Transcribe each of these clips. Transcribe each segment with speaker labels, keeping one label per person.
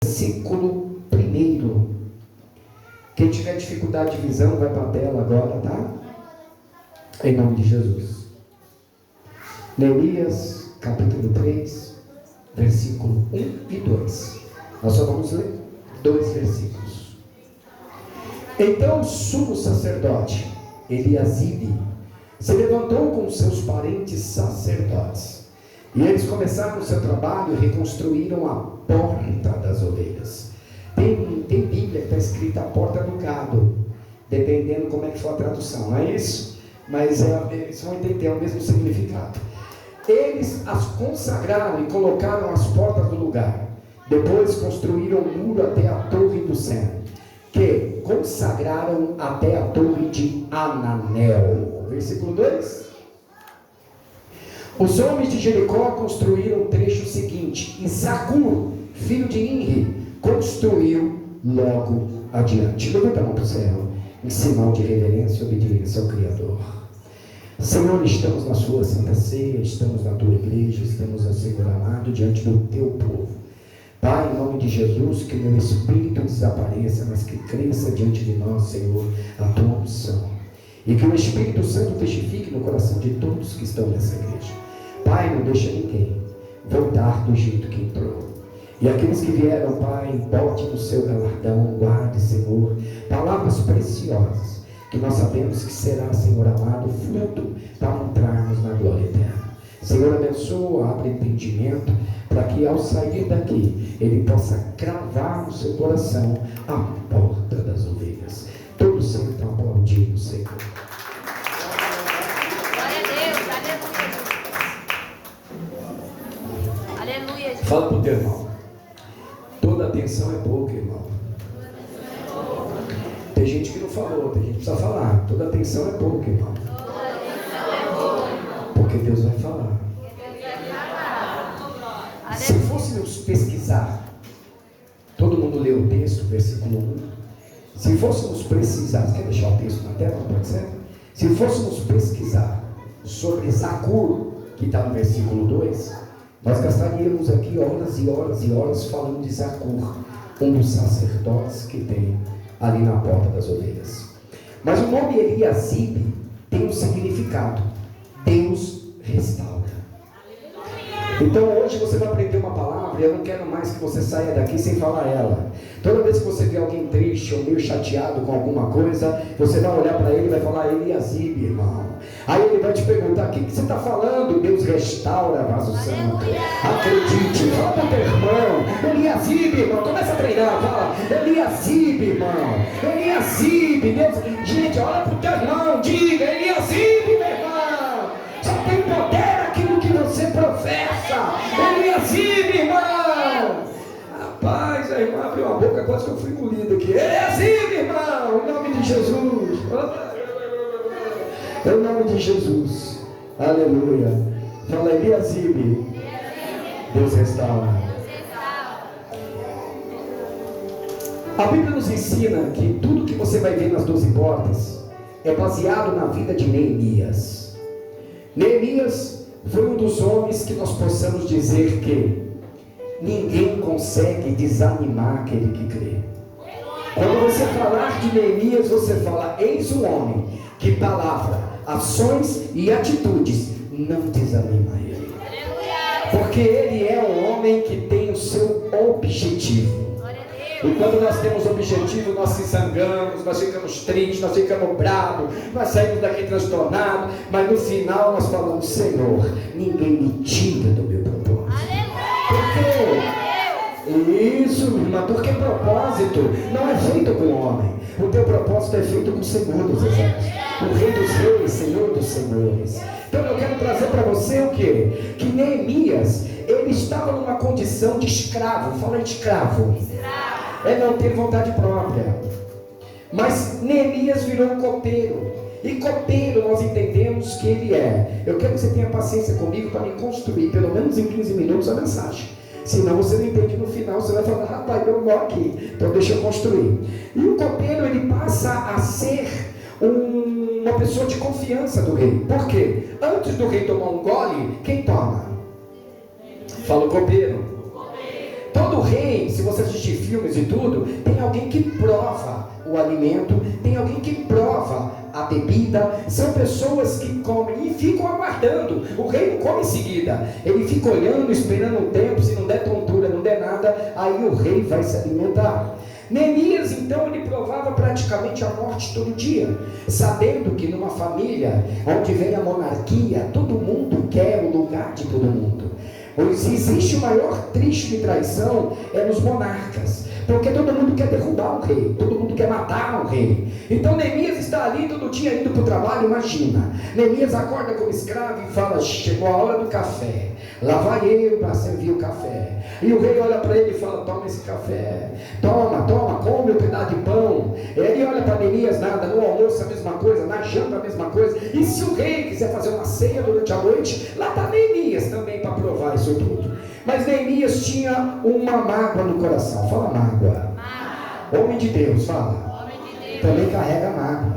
Speaker 1: versículo 1. Quem tiver dificuldade de visão, vai para a tela agora, tá? Em nome de Jesus. Neemias, capítulo 3, versículo 1 e 2. Nós só vamos ler 2 versículos. Então o sumo sacerdote, Eliasibe, se levantou com seus parentes sacerdotes. E eles começaram o seu trabalho e reconstruíram a porta das ovelhas. Tem Bíblia que está escrita a porta do gado, dependendo como é que for a tradução, não é isso? Mas eles vão entender o mesmo significado. Eles as consagraram e colocaram as portas do lugar. Depois construíram um muro até a torre do Seno, que consagraram até a torre de Ananel. Versículo 2. Os homens de Jericó construíram o trecho seguinte, e Zacur, filho de Imri, construiu logo adiante. Levanta a mão para o céu, em sinal de reverência e obediência ao Criador. Senhor, estamos na sua Santa Ceia, estamos na tua igreja, estamos, Senhor amado, diante do teu povo. Pai, em nome de Jesus, que o meu espírito desapareça, mas que cresça diante de nós, Senhor, a tua unção. E que o Espírito Santo testifique no coração de todos que estão nessa igreja. Pai, não deixa ninguém voltar do jeito que entrou. E aqueles que vieram, Pai, bote no seu galardão, guarde, Senhor, palavras preciosas, que nós sabemos que será, Senhor amado, fruto para entrarmos na glória eterna. Senhor, abençoa, abre entendimento, para que ao sair daqui, ele possa cravar no seu coração a porta das ovelhas. Todos sentam aplaudindo, Senhor.
Speaker 2: Glória a Deus, aleluia. Aleluia.
Speaker 1: Fala para o teu irmão. Toda atenção é pouca, irmão. Tem gente que não falou, tem gente que precisa falar. Toda atenção é pouca, irmão. Porque Deus vai falar. Se fôssemos pesquisar, todo mundo leu o texto, versículo 1. Se fôssemos precisar, quer deixar o texto na tela, pode ser? Se fôssemos pesquisar sobre Zacur, que está no versículo 2, nós gastaríamos aqui horas e horas e horas falando de Zacur, um dos sacerdotes que tem ali na porta das ovelhas. Mas o nome Eliasibe tem um significado: Deus restaura. Então hoje você vai aprender uma palavra, e eu não quero mais que você saia daqui sem falar ela. Toda vez que você vê alguém triste ou meio chateado com alguma coisa, você vai olhar para ele e vai falar: Eliasibe, irmão. Aí ele vai te perguntar: o que você está falando? Deus restaura, vaso santo. Acredite, fala para o teu irmão: Eliasibe, irmão. Começa a treinar, fala: Eliasibe, irmão. Eliasibe, Deus. Gente, olha para o teu irmão, diga: Eliasibe, meu irmão. Só tem poder aquilo que você professa. Eliasibe, irmão. Rapaz, a irmã abriu a boca, quase que eu fui engolido aqui. Eliasibe, irmão, em nome de Jesus. Em nome de Jesus. Aleluia. Fala: Eliasibe. Deus restaura. A Bíblia nos ensina que tudo que você vai ver nas 12 portas é baseado na vida de Neemias. Neemias foi um dos homens que nós possamos dizer que ninguém consegue desanimar aquele que crê. Quando você falar de Neemias, você fala: eis um homem que palavra, ações e atitudes não desanima ele. Porque ele é um homem que tem o seu objetivo. E quando nós temos objetivo, nós se zangamos, nós ficamos tristes, nós ficamos bravos, nós saímos daqui transtornados, mas no final nós falamos: Senhor, ninguém me tira do meu propósito. Por quê? Isso, irmã, porque propósito não é feito com o homem. O teu propósito é feito com o Senhor dos Exércitos, o Rei dos Reis, Senhor dos Senhores. Então eu quero trazer para você o quê? Que Neemias, ele estava numa condição de escravo. Fala de escravo. É não ter vontade própria. Mas Neemias virou um copeiro. E copeiro nós entendemos que ele é. Eu quero que você tenha paciência comigo para me construir pelo menos em 15 minutos a mensagem. Senão você não entende no final, você vai falar: rapaz, deu um nó aqui, então deixa eu construir. E o copeiro, ele passa a ser uma pessoa de confiança do rei. Por quê? Antes do rei tomar um gole, quem toma? Fala o copeiro. Todo rei, se você assistir filmes e tudo, tem alguém que prova o alimento, tem alguém que prova a bebida. São pessoas que comem e ficam aguardando. O rei não come em seguida, ele fica olhando, esperando um tempo. Se não der tontura, não der nada, aí o rei vai se alimentar. Neemias então ele provava praticamente a morte todo dia, sabendo que numa família onde vem a monarquia, todo mundo quer o lugar de todo mundo. Pois existe o maior triste de traição é nos monarcas, porque todo mundo quer derrubar o rei, todo mundo quer matar o rei. Então Neemias está ali todo dia indo para o trabalho. Imagina, Neemias acorda como escravo e fala: chegou a hora do café, lá vai eu para servir o café. E o rei olha para ele e fala: toma esse café, toma, come um pedaço de pão. Ele olha para Neemias, nada, no almoço a mesma coisa, na janta a mesma coisa. E se o rei quiser fazer uma ceia durante a noite, lá está Neemias também para provar isso tudo. Mas Neemias tinha uma mágoa no coração. Fala mágoa. Homem de Deus, fala.
Speaker 2: Homem de Deus.
Speaker 1: Também carrega mágoa.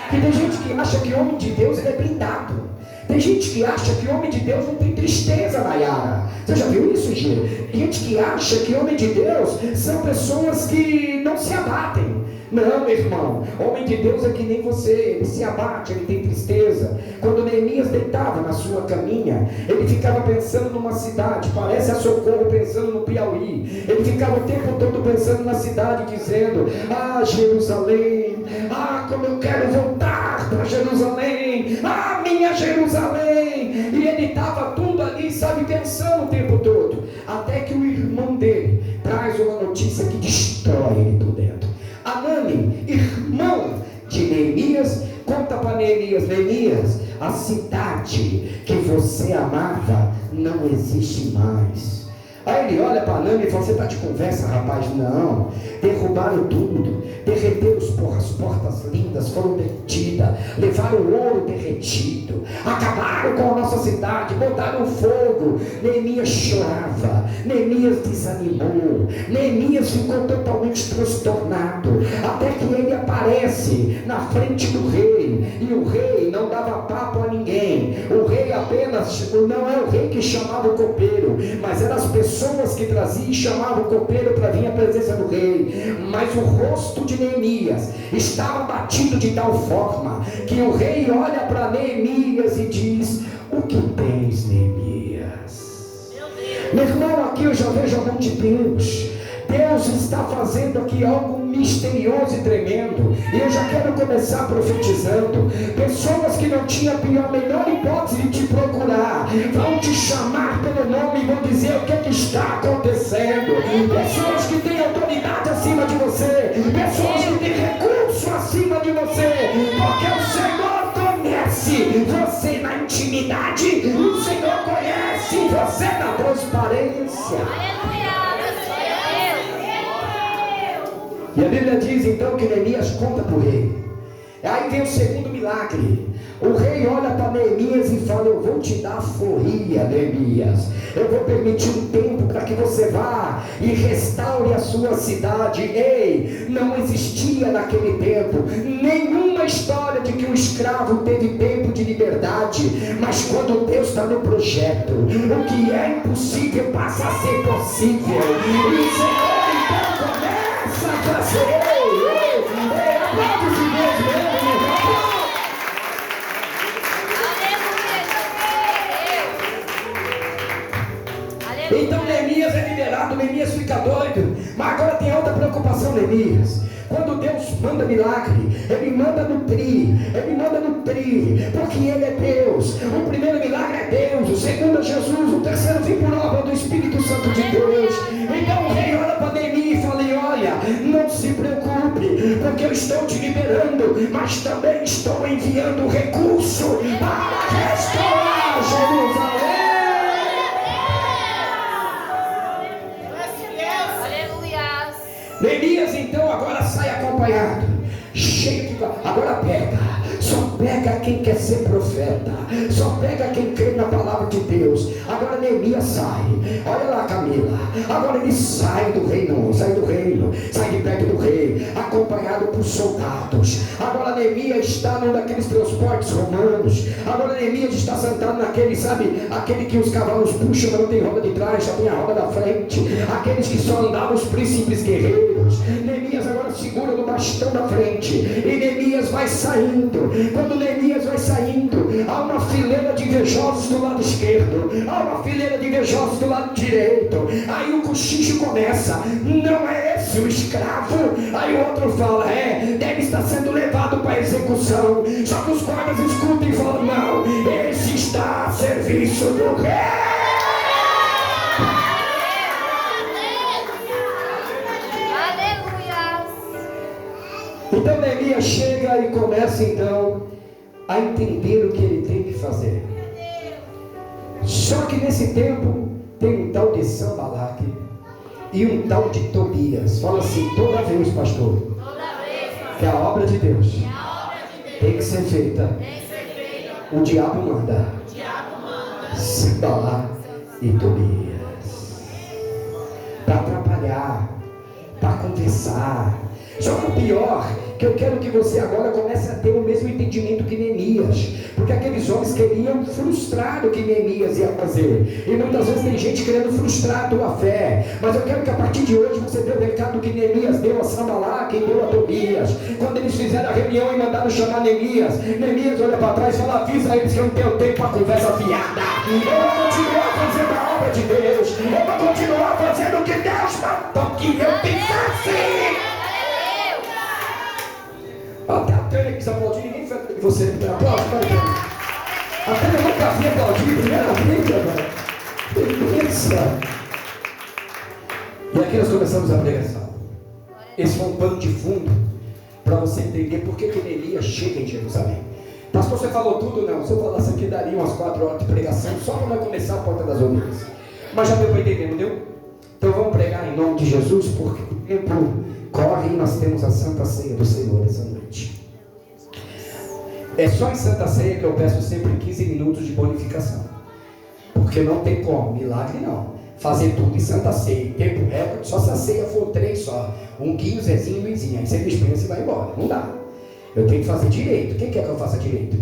Speaker 1: Porque tem gente que acha que homem de Deus ele é blindado. Tem gente que acha que homem de Deus não tem tristeza, Nayara. Você já viu isso, Gê? Tem gente que acha que homem de Deus são pessoas que não se abatem. Não, meu irmão, homem de Deus é que nem você, ele se abate, ele tem tristeza. Quando Neemias deitava na sua caminha, ele ficava pensando numa cidade, parece a Socorro pensando no Piauí. Ele ficava o tempo todo pensando na cidade, dizendo: ah, Jerusalém, ah, como eu quero voltar para Jerusalém, ah, minha Jerusalém. E ele estava tudo ali, sabe, pensando o tempo todo, até que o irmão dele traz uma notícia que destrói ele por dentro. Anani, irmão de Neemias, conta para Neemias: Neemias, a cidade que você amava não existe mais. Aí ele olha para Anani e fala: você está de conversa, rapaz? Não, derrubaram tudo, derreteram as portas lindas, foram derretidas, levaram o ouro derretido, acabaram com a nossa cidade, botaram fogo. Neemias chorava, Neemias desanimou, Neemias ficou totalmente transtornado, até que ele aparece na frente do rei, e o rei não dava papo a ninguém. O rei apenas, não é o rei que chamava o copeiro, mas eram as pessoas que traziam e chamavam o copeiro para vir à presença do rei. Mas o rosto de Neemias estava batido de tal forma que o rei olha para Neemias e diz: o que tens, Neemias? Meu irmão, aqui eu já vejo a mão de Deus. Deus está fazendo aqui algo misterioso e tremendo. E eu já quero começar profetizando. Pessoas que não tinham a menor hipótese de te procurar vão te chamar pelo nome e vão dizer o que, que está acontecendo. Pessoas que têm autoridade acima de você, pessoas que têm recurso acima de você, porque o Senhor conhece você na intimidade, o Senhor conhece você na transparência.
Speaker 2: Aleluia.
Speaker 1: E a Bíblia diz então que Neemias conta para o rei. Aí vem o segundo milagre. O rei olha para Neemias e fala: eu vou te dar forria, Neemias. Eu vou permitir um tempo para que você vá e restaure a sua cidade. Ei, não existia naquele tempo nenhuma história de que um escravo teve tempo de liberdade. Mas quando Deus está no projeto, o que é impossível passa a ser possível. E o Senhor então começa a fazer. Aplausos de Deus mesmo, meu irmão. Então Neemias é liberado, Neemias fica doido. Mas agora tem outra preocupação, Neemias. Quando Deus manda milagre, Ele manda nutrir, porque Ele é Deus. O primeiro milagre é Deus, o segundo é Jesus, o terceiro vem por obra do Espírito Santo de Deus. Então o rei olha para Neemias e fala: olha, não se preocupe, porque eu estou te liberando, mas também estou enviando recurso para restaurar Jerusalém. Neemias então agora sai acompanhado, cheio de... Agora pega, só pega quem quer ser profeta, só pega quem crê na palavra de Deus. Agora Neemias sai, olha lá, Camila, agora ele sai do reino, sai de perto do rei, acompanhado acompanhado por soldados. Agora Neemias está num daqueles transportes romanos. Agora Neemias está sentado naquele, sabe, aquele que os cavalos puxam, mas não tem roda de trás, só tem a roda da frente. Aqueles que só andavam os príncipes guerreiros. Neemias agora segura no bastão da frente. E Neemias vai saindo. Quando Neemias vai saindo, há uma fileira de invejosos do lado esquerdo, há uma fileira de invejosos do lado direito. Aí o cochicho começa: não é esse o escravo? Aí o outro fala: deve estar sendo levado para a execução. Só que os guardas escutam e falam: não, esse está a serviço do rei. Então Neemias chega e começa então a entender o que ele tem que fazer. Só que nesse tempo tem um tal de Sanbalaque e um tal de Tobias. Fala assim: toda vez, pastor, que a obra de Deus tem que ser feita, o diabo manda Sanbalaque e Tobias para atrapalhar, para conversar. Só que o pior, que eu quero que você agora comece a ter o mesmo entendimento que Neemias, porque aqueles homens queriam frustrar o que Neemias ia fazer, e muitas vezes tem gente querendo frustrar a tua fé, mas eu quero que a partir de hoje você dê o recado que Neemias deu a Sanbalaque e deu a Tobias. Quando eles fizeram a reunião e mandaram chamar Neemias, Neemias olha para trás e fala: avisa eles que eu não tenho tempo para conversa fiada, eu vou continuar fazendo a obra de Deus, eu vou continuar fazendo o que Deus mandou que eu pensasse. Até a Tânia quis aplaudir, ninguém foi de você. Aplaude, a Tânia nunca havia aplaudido, primeira vez, agora. Isso. E aqui nós começamos a pregação. Esse foi um pano de fundo para você entender por que Neemias chega em Jerusalém. Pastor, você falou tudo? Não. Se eu falasse aqui, daria umas 4 horas de pregação só para nós começar a Porta das Ovelhas. Mas já deu para entender, não deu? Então vamos pregar em nome de Jesus, porque o tempo corre e nós temos a Santa Ceia do Senhor essa noite. É só em Santa Ceia que eu peço sempre 15 minutos de bonificação, porque não tem como, milagre não, fazer tudo em Santa Ceia, tempo recorde, só se a ceia for 3 só, um Guinho, Zezinho e Luizinho, aí você dispensa e vai embora, não dá. Eu tenho que fazer direito. Quem quer que eu faça direito?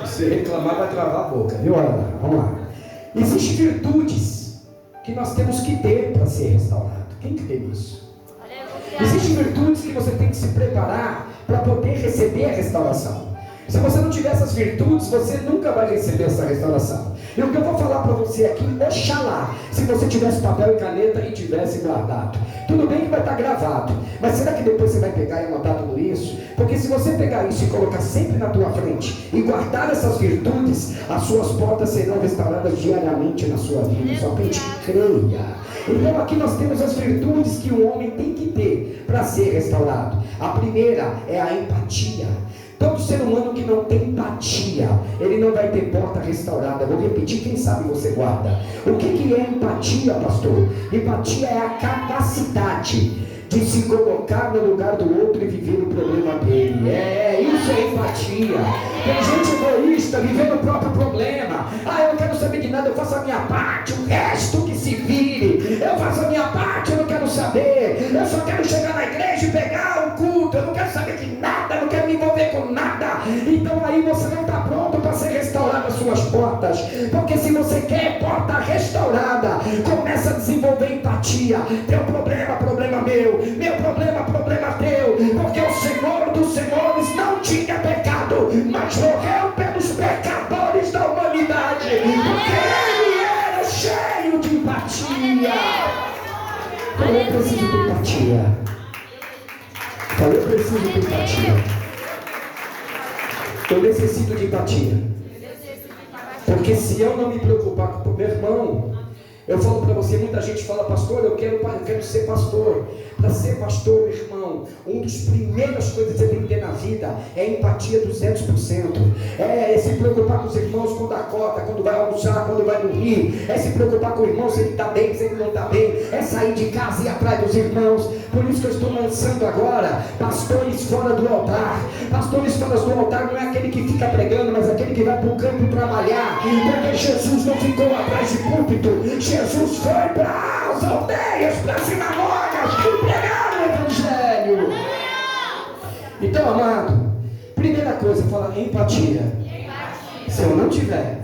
Speaker 1: Se reclamar vai travar a boca, viu? Olha lá, vamos lá. Existem virtudes que nós temos que ter para ser restaurado. Quem crê nisso? Existem virtudes que você tem que se preparar para poder receber a restauração. Se você não tiver essas virtudes, você nunca vai receber essa restauração. E o que eu vou falar para você aqui, oxalá, se você tivesse papel e caneta e tivesse guardado. Tudo bem que vai estar gravado, mas será que depois você vai pegar e anotar tudo isso? Porque se você pegar isso e colocar sempre na tua frente e guardar essas virtudes, as suas portas serão restauradas diariamente na sua vida. Somente creia. Então aqui nós temos as virtudes que o homem tem que ter para ser restaurado. A primeira é a empatia. Todo ser humano que não tem empatia, ele não vai ter porta restaurada. Vou repetir, quem sabe você guarda. O que é empatia, pastor? Empatia é a capacidade de se colocar no lugar do outro e viver o problema dele. Isso é empatia. Tem gente egoísta vivendo o próprio problema. Eu não quero saber de nada, eu faço a minha parte, o resto que se vire. Eu faço a minha parte, eu não quero saber. Eu só quero chegar na igreja e pegar o culto. Eu não quero saber de nada, eu não quero me envolver com nada. Então aí você não está pronto para ser restaurado as suas portas. Porque se você quer porta restaurada, começa a desenvolver empatia. Teu problema, problema meu. Meu problema, problema teu. Porque o Senhor dos Senhores não tinha pecado, mas morreu pelos pecadores da humanidade. Porque ele era cheio de empatia. Então eu preciso de empatia. Então eu preciso de empatia. Eu necessito de empatia. Porque se eu não me preocupar com o meu irmão, eu falo para você, muita gente fala: pastor, eu quero ser pastor. Para ser pastor, meu irmão, uma das primeiras coisas que você tem que ter na vida é a empatia 200%. É se preocupar com os irmãos quando acorda, quando vai almoçar, quando vai dormir. É se preocupar com o irmão se ele está bem, se ele não está bem. É sair de casa e ir atrás dos irmãos. Por isso que eu estou lançando agora pastores fora do altar. Pastores fora do altar não é aquele que fica pregando, mas aquele que vai para o campo trabalhar. Porque Jesus não ficou atrás de púlpito. Jesus foi para as aldeias, para as sinagogas, pregar o evangelho. Então, amado, primeira coisa, fala empatia. Se eu não tiver,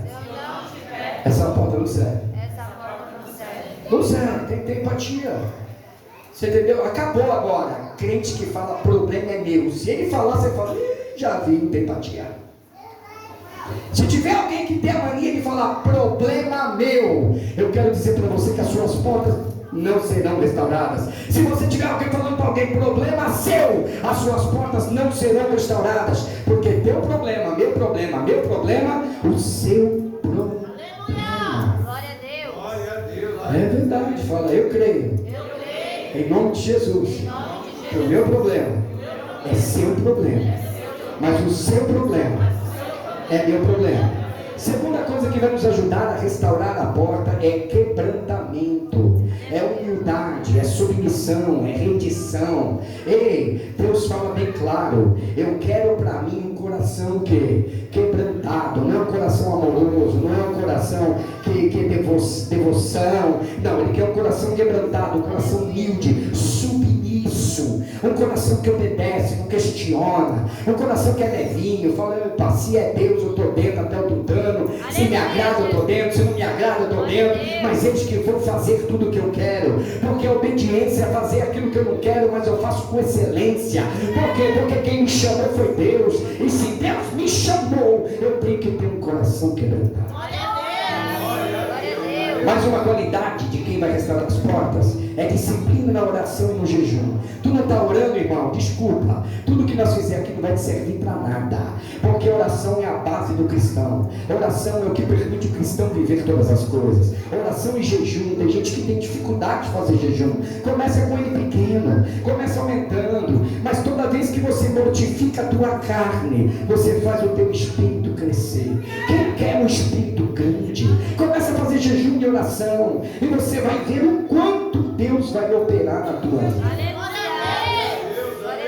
Speaker 1: essa porta não serve. Não serve, tem que ter empatia. Você entendeu? Acabou agora. Crente que fala problema é meu. Se ele falar, você fala, já vi, não tem empatia. Se tiver alguém que tem a mania de falar problema meu, eu quero dizer para você que as suas portas não serão restauradas. Se você tiver alguém falando para alguém problema seu, as suas portas não serão restauradas, porque teu problema, meu problema, meu problema, o seu problema.
Speaker 2: Glória a Deus.
Speaker 1: É verdade, fala, eu creio. Em nome de Jesus. Que o meu problema é seu problema, mas o seu problema é meu problema. Segunda coisa que vai nos ajudar a restaurar a porta é quebrantamento, é humildade, é submissão, é rendição. Ei, Deus fala bem claro, eu quero para mim um coração quebrantado, não é um coração amoroso, não é um coração que devoção, não, Ele quer um coração quebrantado, um coração humilde, submisso, um coração que obedece, não questiona, um coração que é levinho, fala, se é Deus eu estou dentro até o tutano, se me agrada eu estou dentro, se não me agrada eu estou dentro, mas eles que vão fazer tudo o que eu quero, porque a obediência é fazer aquilo que eu não quero, mas eu faço com excelência. Por quê? Porque quem me chamou foi Deus, e se Deus me chamou, eu tenho que ter um coração quebrantado. Mais uma qualidade de quem vai restaurar as portas é disciplina na oração e no jejum. Tu não está orando, irmão? Desculpa. Tudo que nós fizermos aqui não vai te servir para nada. Porque oração é a base do cristão. Oração é o que permite o cristão viver todas as coisas. Oração e jejum. Tem gente que tem dificuldade de fazer jejum. Começa com ele pequeno, começa aumentando. Mas toda vez que você mortifica a tua carne, você faz o teu espírito crescer. Quem quer um espírito grande, começa a fazer jejum e oração, e você vai ver o quanto Deus vai operar na tua vida.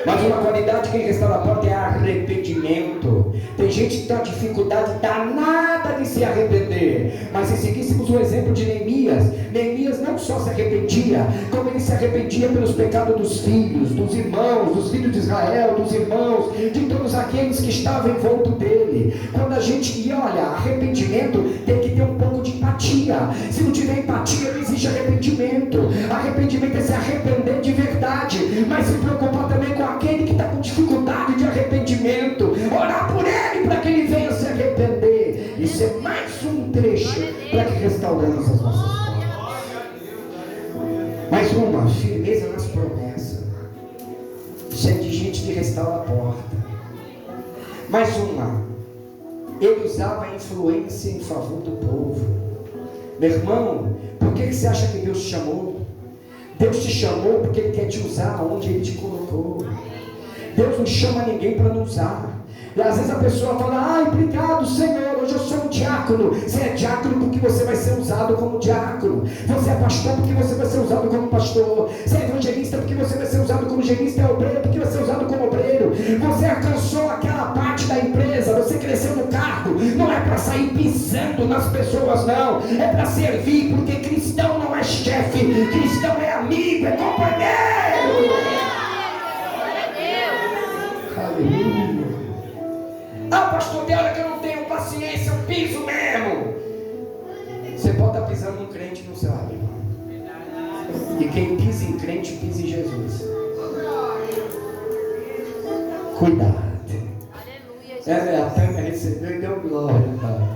Speaker 1: Mas uma qualidade que restaura a porta é arrependimento. Tem gente que tem uma dificuldade danada de se arrepender. Mas se seguíssemos o exemplo de Neemias não só se arrependia, como ele se arrependia pelos pecados dos filhos, dos irmãos, dos filhos de Israel, dos irmãos, de todos aqueles que estavam em volta dele. Quando a gente, e olha, arrependimento tem que ter um pouco de empatia. Se não tiver empatia, não existe arrependimento. Arrependimento é se arrepender de verdade, mas se preocupar também com aquele que está com dificuldade de arrependimento, orar por ele para que ele venha se arrepender. Isso é mais um trecho para que restauremos as nossas portas. Mais uma, firmeza nas promessas. Cheio de gente que restaura a porta. Mais uma, ele usava a influência em favor do povo. Meu irmão, por que você acha que Deus te chamou? Deus te chamou porque Ele quer te usar onde Ele te colocou. Deus não chama ninguém para não usar. E às vezes a pessoa fala, ai, obrigado Senhor, hoje eu sou um diácono. Você é diácono porque você vai ser usado como diácono. Você é pastor porque você vai ser usado como pastor. Você é evangelista porque você vai ser usado como evangelista. É obreiro porque vai ser usado como obreiro. Você alcançou aquela parte da empresa, você cresceu no cargo. Não é para sair pisando nas pessoas, não. É para servir, porque cristão não é chefe. Cristão é amigo, é companheiro. Aleluia. Ah, pastor, tem hora que eu não tenho paciência, eu piso mesmo. Você pode estar pisando num crente e não sabe, irmão. E quem pisa em crente, pisa em Jesus. Cuidado. A Tânia recebeu e deu glória, cara.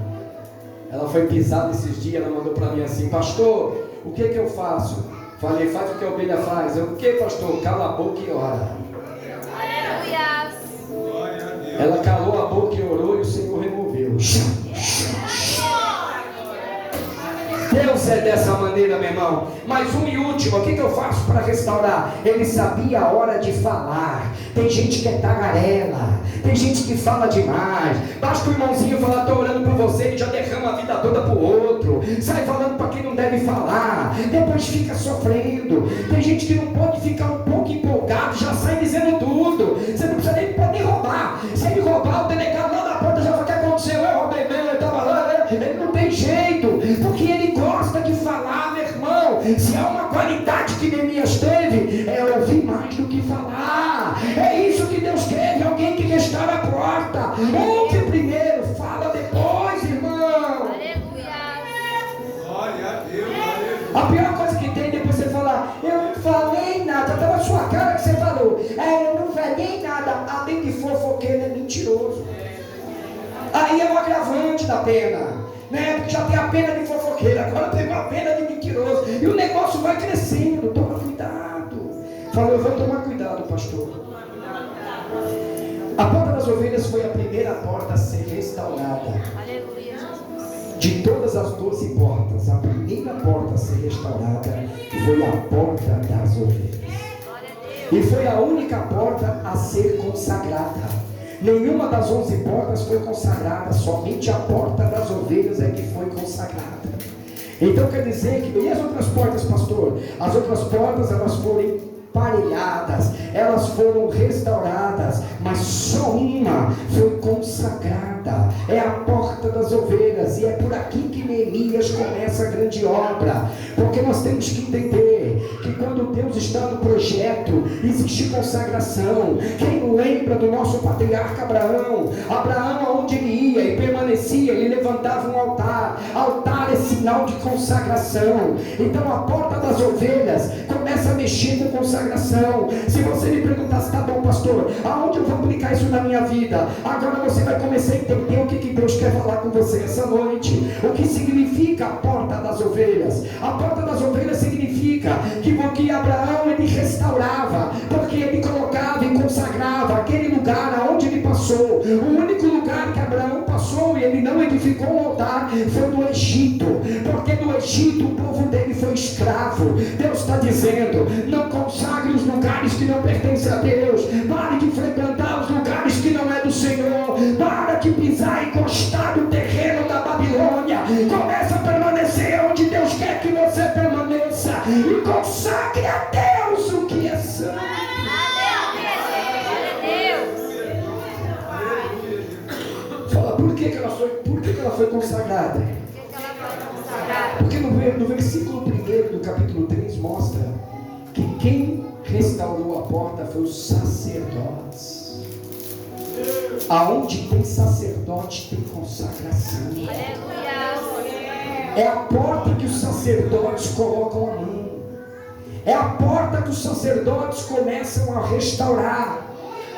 Speaker 1: Ela foi pisada esses dias, ela mandou para mim assim, pastor, o que eu faço? Falei, faz o que a ovelha faz. Eu, o que, pastor? Cala a boca e ora. Ela calou a boca e orou e o Senhor removeu. Deus é dessa maneira, meu irmão. Mais um e último, o que eu faço para restaurar? Ele sabia a hora de falar. Tem gente que é tagarela, tem gente que fala demais. Basta o irmãozinho falar, estou orando por você, ele já derrama a vida toda para o outro. Sai falando para quem não deve falar, depois fica sofrendo. Tem gente que não pode ficar um pouco empolgado, já sai dizendo tudo. Você não precisa nem poder roubar. Se ele roubar, o delegado lá na porta já fala, o que aconteceu? Eu roubei mesmo, eu estava lá, né? Ele não tem jeito, porque ele gosta de falar, meu irmão. Se há uma qualidade que Neemias teve, é ouvir mais do que falar. É isso que Deus quer, fechar a porta. Ouve primeiro, fala depois, irmão.
Speaker 2: Glória a Deus.
Speaker 1: A pior coisa que tem depois você falar, eu não falei nada, estava na sua cara que você falou. Eu não falei nada, além de fofoqueiro é mentiroso. Aí é o agravante da pena, né? Porque já tem a pena de fofoqueiro, agora tem uma pena de mentiroso. E o negócio vai crescendo, toma cuidado. Falou, eu vou tomar cuidado, pastor. A porta das ovelhas foi a primeira porta a ser restaurada.
Speaker 2: Aleluia, Jesus.
Speaker 1: De todas as 12 portas, a primeira porta a ser restaurada foi a porta das ovelhas.
Speaker 2: Glória a Deus.
Speaker 1: E foi a única porta a ser consagrada. Nenhuma das 11 portas foi consagrada, somente a porta das ovelhas é que foi consagrada. Então quer dizer que, e as outras portas, pastor? As outras portas, elas foram emparelhadas, elas foram restauradas, mas só uma foi consagrada, é a porta das ovelhas, e é por aqui que Neemias começa a grande obra, porque nós temos que entender que quando Deus está no projeto, existe consagração. Quem lembra do nosso patriarca Abraão? Abraão, aonde ele ia e permanecia, ele levantava um altar. Altar é sinal de consagração. Então a porta das ovelhas começa a mexer com consagração. Se você me perguntasse, tá bom, pastor, aonde eu vou aplicar isso na minha vida? Agora você vai começar a entender o que Deus quer falar com você essa noite. O que significa a porta das ovelhas? A porta das ovelhas significa que Abraão ele restaurava, porque ele colocava e consagrava aquele lugar aonde ele passou. O único lugar que Abraão passou e ele não edificou um altar foi no Egito, porque no Egito o povo dele foi escravo. Deus está dizendo, não consagre os lugares que não pertencem a Deus, pare de frequentar os lugares que não é do Senhor, para de pisar e encostar no terreno da Babilônia, começa a permanecer onde Deus quer que você permaneça, e consagre a Deus o que é santo. Fala, por que ela foi consagrada? Porque no versículo 1 do capítulo 3 mostra que quem restaurou a porta foi os sacerdotes. Aonde tem sacerdote tem consagração. É a porta que os sacerdotes colocam a mão. É a porta que os sacerdotes começam a restaurar.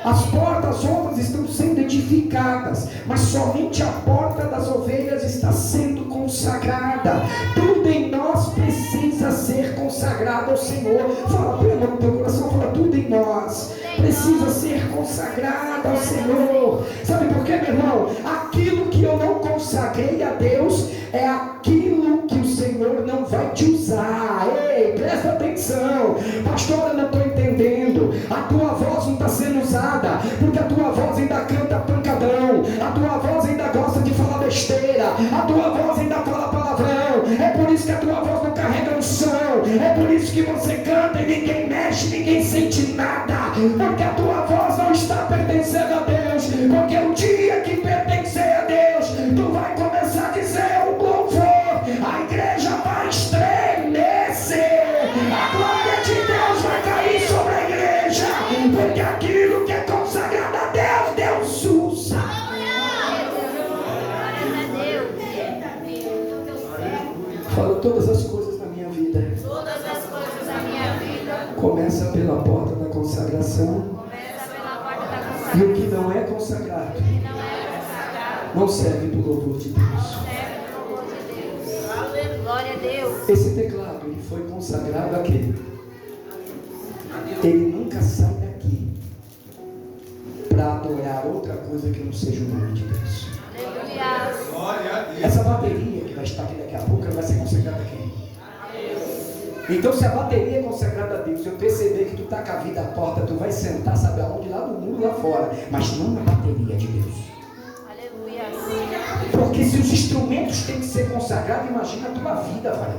Speaker 1: As portas outras estão sendo edificadas, mas somente a porta das ovelhas está sendo consagrada. Tudo em nós precisa ser consagrado ao Senhor. Fala no teu coração, fala, tudo em nós precisa ser consagrado ao Senhor. Sabe por quê, meu irmão? Aquilo que eu não consagrei a Deus é aquilo que o Senhor não vai te usar. Ei, presta atenção, pastor, eu não estou entendendo. A tua voz não está sendo usada, porque a tua voz ainda canta pancadão, a tua voz ainda gosta de falar besteira, a tua voz ainda fala palavrão. É por isso que a tua voz não carrega unção, é por isso que você canta e ninguém mexe, ninguém sente nada, porque a tua voz não está pertencendo a Deus. Porque o dia que pertencer a Deus, tu vai começar a dizer o louvor, a igreja vai estremecer, a glória de Deus vai cair sobre a igreja, porque aquilo que é consagrado a Deus, Deus usa. Falo todas as coisas na minha vida. Começa pela porta da consagração. E o que não é consagrado não serve para o louvor de Deus.
Speaker 2: Glória a Deus.
Speaker 1: Esse teclado ele foi consagrado aqui. Ele nunca sai daqui para adorar outra coisa que não seja o nome de Deus.
Speaker 2: Aleluia.
Speaker 1: Essa bateria que vai estar aqui daqui a pouco, ela vai ser consagrada aqui. Então, se a bateria é consagrada a Deus, eu perceber que tu está com a vida à porta, tu vai sentar, sabe aonde? Lá no muro, lá fora. Mas não na bateria de Deus.
Speaker 2: Aleluia.
Speaker 1: Porque se os instrumentos têm que ser consagrados, imagina a tua vida, vai.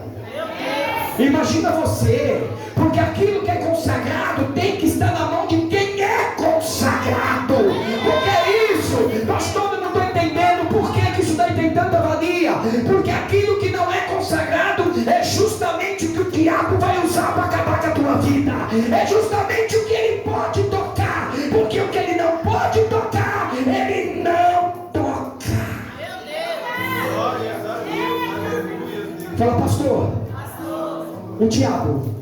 Speaker 1: Imagina você. Porque aquilo que é consagrado tem que estar na mão de quem é consagrado. Porque é isso, pastor, eu não estou entendendo por que isso daí tem tanta valia. Porque aquilo que não é consagrado é justamente o que o diabo vai usar para acabar com a tua vida. É justamente o que ele pode tocar. Porque o que ele não pode tocar, O diabo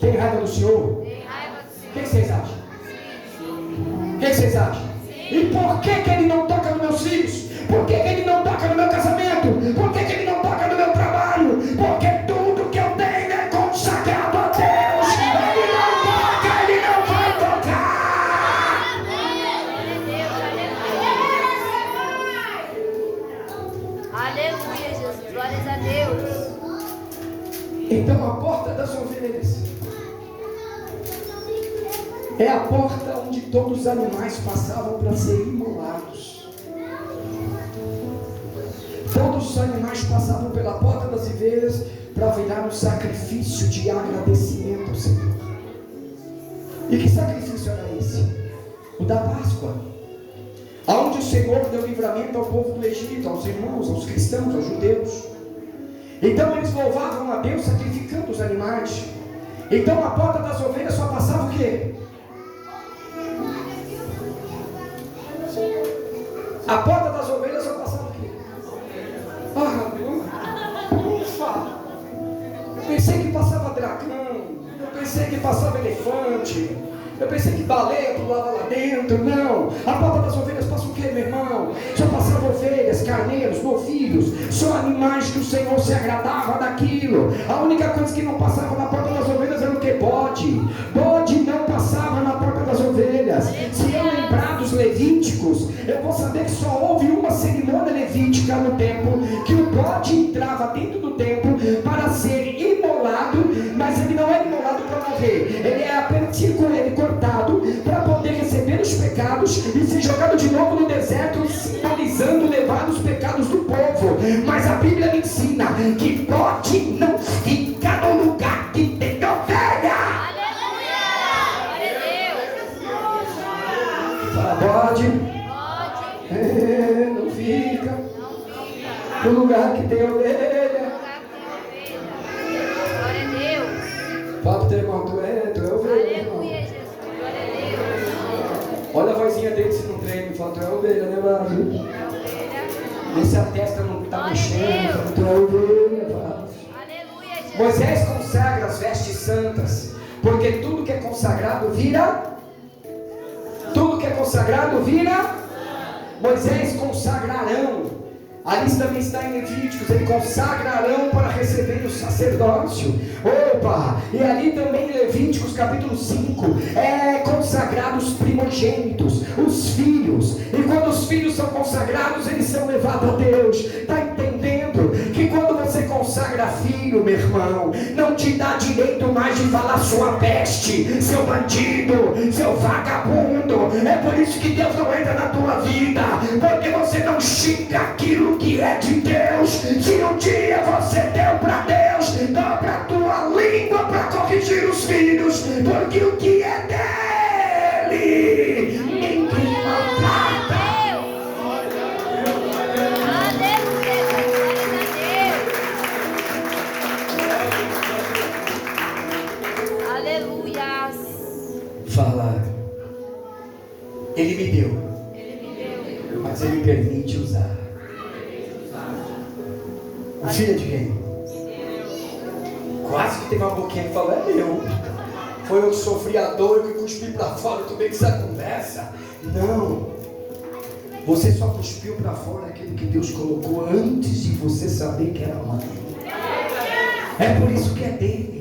Speaker 1: tem raiva do Senhor?
Speaker 2: Tem raiva do
Speaker 1: O
Speaker 2: Senhor.
Speaker 1: que vocês acham? O que vocês acham? E por que ele não toca nos meus filhos? Por que ele não toca no meu casamento? Por que ele não toca no meu trabalho? Porque tudo que eu tenho é consagrado a Deus. Ele não toca, ele não vai tocar.
Speaker 2: Aleluia, Jesus. Glórias a Deus.
Speaker 1: Então a porta das ovelhas é a porta onde todos os animais passavam para ser imolados. Todos os animais passavam pela porta das ovelhas para virar um sacrifício de agradecimento ao Senhor. E que sacrifício era esse? O da Páscoa, onde o Senhor deu livramento ao povo do Egito, aos irmãos, aos cristãos, aos judeus. Então eles louvavam a Deus sacrificando os animais. Então a porta das ovelhas só passava o quê? A porta das ovelhas só passava o quê? Ufa! Eu pensei que passava dragão, eu pensei que passava elefante, eu pensei que baleia pulava lá dentro. Não, a porta das ovelhas passa o quê, meu irmão? Só passava ovelhas, carneiros, novilhos, só animais que o Senhor se agradava daquilo. A única coisa que não passava na porta das ovelhas era o que? Bode. Bode não passava na porta das ovelhas. Se eu lembrar dos levíticos, eu vou saber que só houve uma cerimônia levítica no templo, que o bode entrava dentro do templo para ser imolado, mas ele não era imolado para morrer, ele era cortado para poder receber os pecados e ser jogado de novo no deserto, simbolizando levar os pecados do povo. Mas a Bíblia me ensina que bode não fica no lugar que tem ovelha.
Speaker 2: Aleluia! Glória a Deus.
Speaker 1: Fala, bode.
Speaker 2: Pode.
Speaker 1: Não fica
Speaker 2: Não fica.
Speaker 1: no lugar que tem ovelha.
Speaker 2: Lugar que tem ovelha. Glória a Deus.
Speaker 1: Fala pro teu irmão, tu é ovelha.
Speaker 2: Aleluia, Jesus. Glória a Deus.
Speaker 1: Olha a vozinha dele se não treme, fala, tu é ovelha, né, mano?
Speaker 2: Ovelha.
Speaker 1: Vê se a testa não está
Speaker 2: Glória a
Speaker 1: mexendo,
Speaker 2: Deus.
Speaker 1: fala, tu é ovelha, fala.
Speaker 2: Aleluia, Jesus.
Speaker 1: Moisés consagra as vestes santas, porque tudo que é consagrado vira. Tudo que é consagrado vira. Moisés consagrarão. Ali também está em Levíticos, ele consagrarão para receber o sacerdócio. Opa! E ali também em Levíticos capítulo 5, consagrados os primogênitos, os filhos. E quando os filhos são consagrados, eles são levados a Deus. Está entendendo? Que quando você consagra filho, meu irmão, não te dá direito mais de falar sua peste, seu bandido, seu vagabundo. É por isso que Deus não entra na tua vida, porque você não xinga aquilo que é de Deus. Se um dia você deu para Deus, dá para a tua língua para corrigir os filhos, porque o que é dele, ninguém maltrata.
Speaker 2: Aleluia.
Speaker 1: Fala, ele me deu, mas ele permite usar. O filho é de quem? Quase que teve uma boquinha que falou, é meu. Foi eu que sofri a dor, eu que cuspi para fora, tu vê que essa conversa? Não. Você só cuspiu para fora aquilo que Deus colocou antes de você saber que era mãe. É por isso que é dele.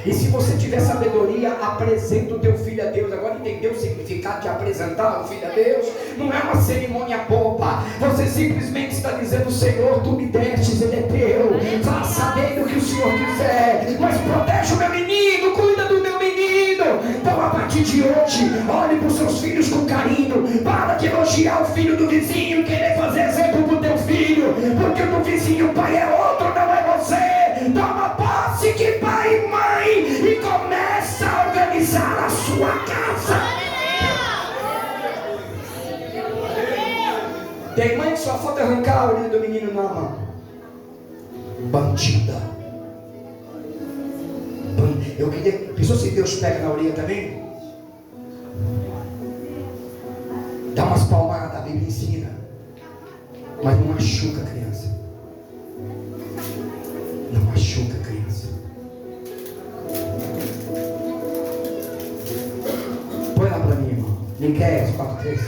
Speaker 1: E se você tiver sabedoria, apresenta o teu filho a Deus. Agora entendeu o significado de apresentar o filho a Deus? Não é uma cerimônia boba. Você simplesmente está dizendo, Senhor, tu me destes, ele é teu. Faça dele o que o Senhor quiser. Mas protege o meu menino, cuida do meu menino. Então a partir de hoje, olhe para os seus filhos com carinho. Para de elogiar o filho do vizinho, querer fazer exemplo para o teu filho. Porque o do vizinho, o pai é outro, não é você. Toma posse de pai e mãe e começa a organizar a sua casa. Tem mãe que só falta arrancar a orelha do menino na mão. Bandida. Eu queria. Pensou se Deus pega na orelha também? Dá umas palmadas, a Bíblia ensina. Mas não machuca a criança. Não machuca a criança. Olha para mim, irmão. Miqueias 4:3.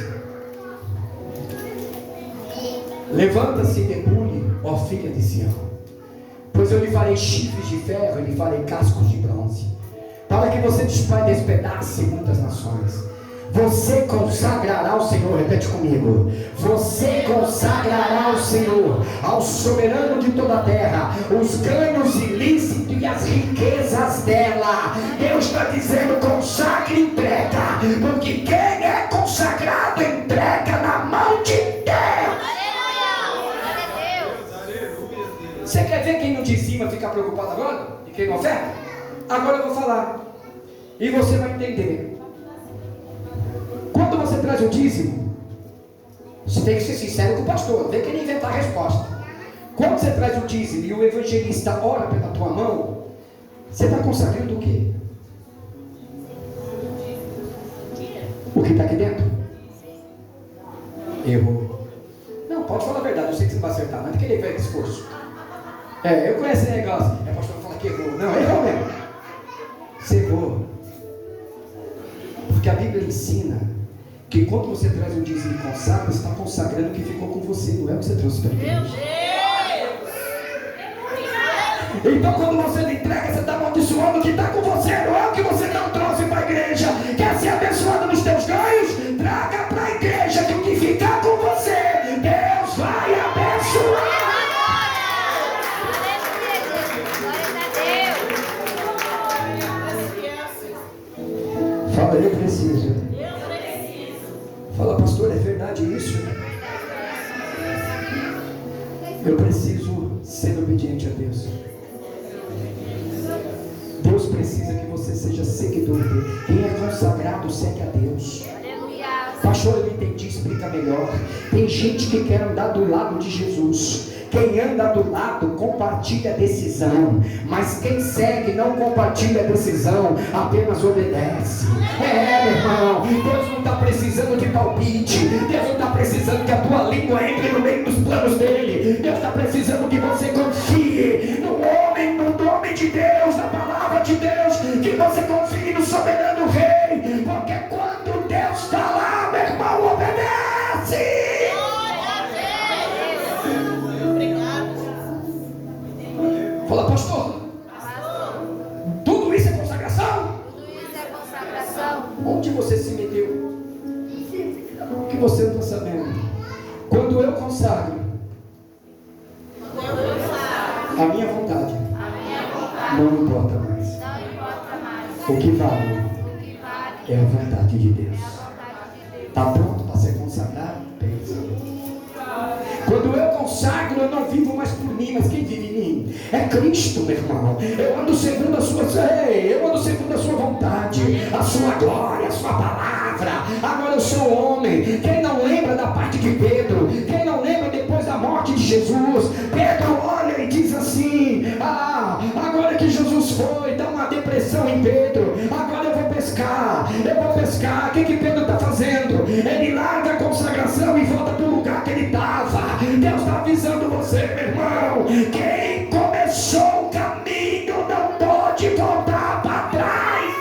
Speaker 1: Levanta-se e debulhe, ó filha de Sião, pois eu lhe farei chifres de ferro e lhe farei cascos de bronze, para que você despedace muitas nações. Você consagrará ao Senhor, repete comigo. Você consagrará ao Senhor, ao soberano de toda a terra, os ganhos ilícitos e as riquezas dela. Deus está dizendo: consagre e entrega, porque quem é consagrado entrega na mão de Deus. Você quer ver quem não dizima ficar preocupado agora? E quem não oferta? Agora eu vou falar, e você vai entender. Quando você traz o dízimo, você tem que ser sincero com o pastor, não tem que ele inventar a resposta. Quando você traz o dízimo e o evangelista ora pela tua mão, você está consagrando o quê? O que está aqui dentro? Errou. Não, pode falar a verdade, eu sei que você não vai acertar, não é querer ver discurso. Eu conheço esse negócio, o pastor fala que errou. Não, errou mesmo. Você errou. Porque a Bíblia ensina que quando você traz um dízimo e consagra, você está consagrando o que ficou com você, não é o que você trouxe para a igreja. Então quando você lhe entrega, você está amaldiçoando o que está com você, não é o que você não trouxe para a igreja. Quer ser abençoado nos teus ganhos? Traga para a igreja que o que ficar com você, Deus vai abençoar. Fala, eu preciso. Fala, pastor, é verdade isso? Eu preciso ser obediente a Deus. Deus precisa que você seja seguidor dele. Quem é consagrado segue a Deus. Pastor, eu entendi, explica melhor. Tem gente que quer andar do lado de Jesus. Quem anda do lado compartilha a decisão, mas quem segue não compartilha a decisão, apenas obedece. Meu irmão, Deus não está precisando de palpite. Deus não está precisando que a tua língua entre no meio dos planos dele. Deus está precisando que você confie no homem, no nome de Deus, na palavra de Deus, que você confie no soberano rei, porque quando Deus está lá, meu irmão, obedece. Fala, pastor. Tudo isso é consagração?
Speaker 2: Tudo isso é consagração.
Speaker 1: Onde você se meteu? Que você não está sabendo. Quando eu consagro a minha vontade, não importa mais. O que vale é a vontade de Deus. Está pronto para ser consagrado? Pensa. Quando eu consagro, eu não vivo mais por mim, mas quem vive em mim é Cristo, meu irmão. Eu ando segundo a sua vontade, a sua glória, a sua palavra. Agora eu sou homem. Quem não lembra da parte de Pedro? Quem não lembra depois da morte de Jesus? Pedro olha e diz assim: agora que Jesus foi, dá uma depressão em Pedro. Agora eu vou pescar. O que Pedro está fazendo? Ele larga a consagração e volta para o lugar que ele estava. Deus está avisando você, meu irmão. Quem começou o caminho não pode voltar para trás.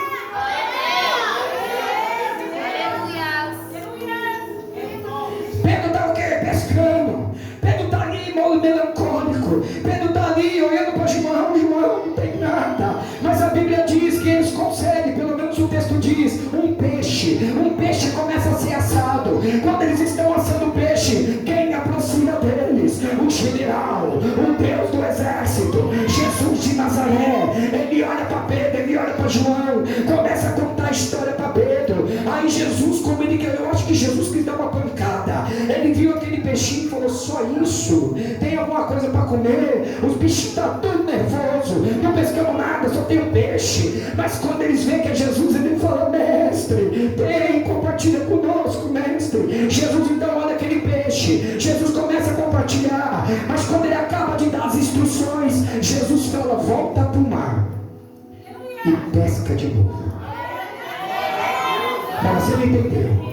Speaker 1: Pedro está o quê? Pescando. Pedro está ali melancólico. Pedro está ali olhando para João. João não tem nada. Mas a Bíblia diz que eles conseguem, pelo menos o texto diz, um peixe começa a ser assado. Quando eles estão assando o peixe, quem aproxima deles? O general, o Deus do exército, Jesus de Nazaré. Ele olha para Pedro, ele olha para João, começa a contar a história para Pedro. Aí Jesus, como ele quer, eu acho que Jesus quis dar uma pancada. Ele viu aquele peixinho e falou: só isso? Tem alguma coisa para comer? Os bichos estão tudo nervosos, não pescamos nada, só tem um peixe. Mas quando eles veem que é Jesus, ele fala: mestre, compartilha conosco, mestre. Jesus então olha aquele peixe, Jesus começa a compartilhar, mas quando ele acaba de dar as instruções, Jesus fala: volta para o mar e pesca de novo. Mas você não entendeu?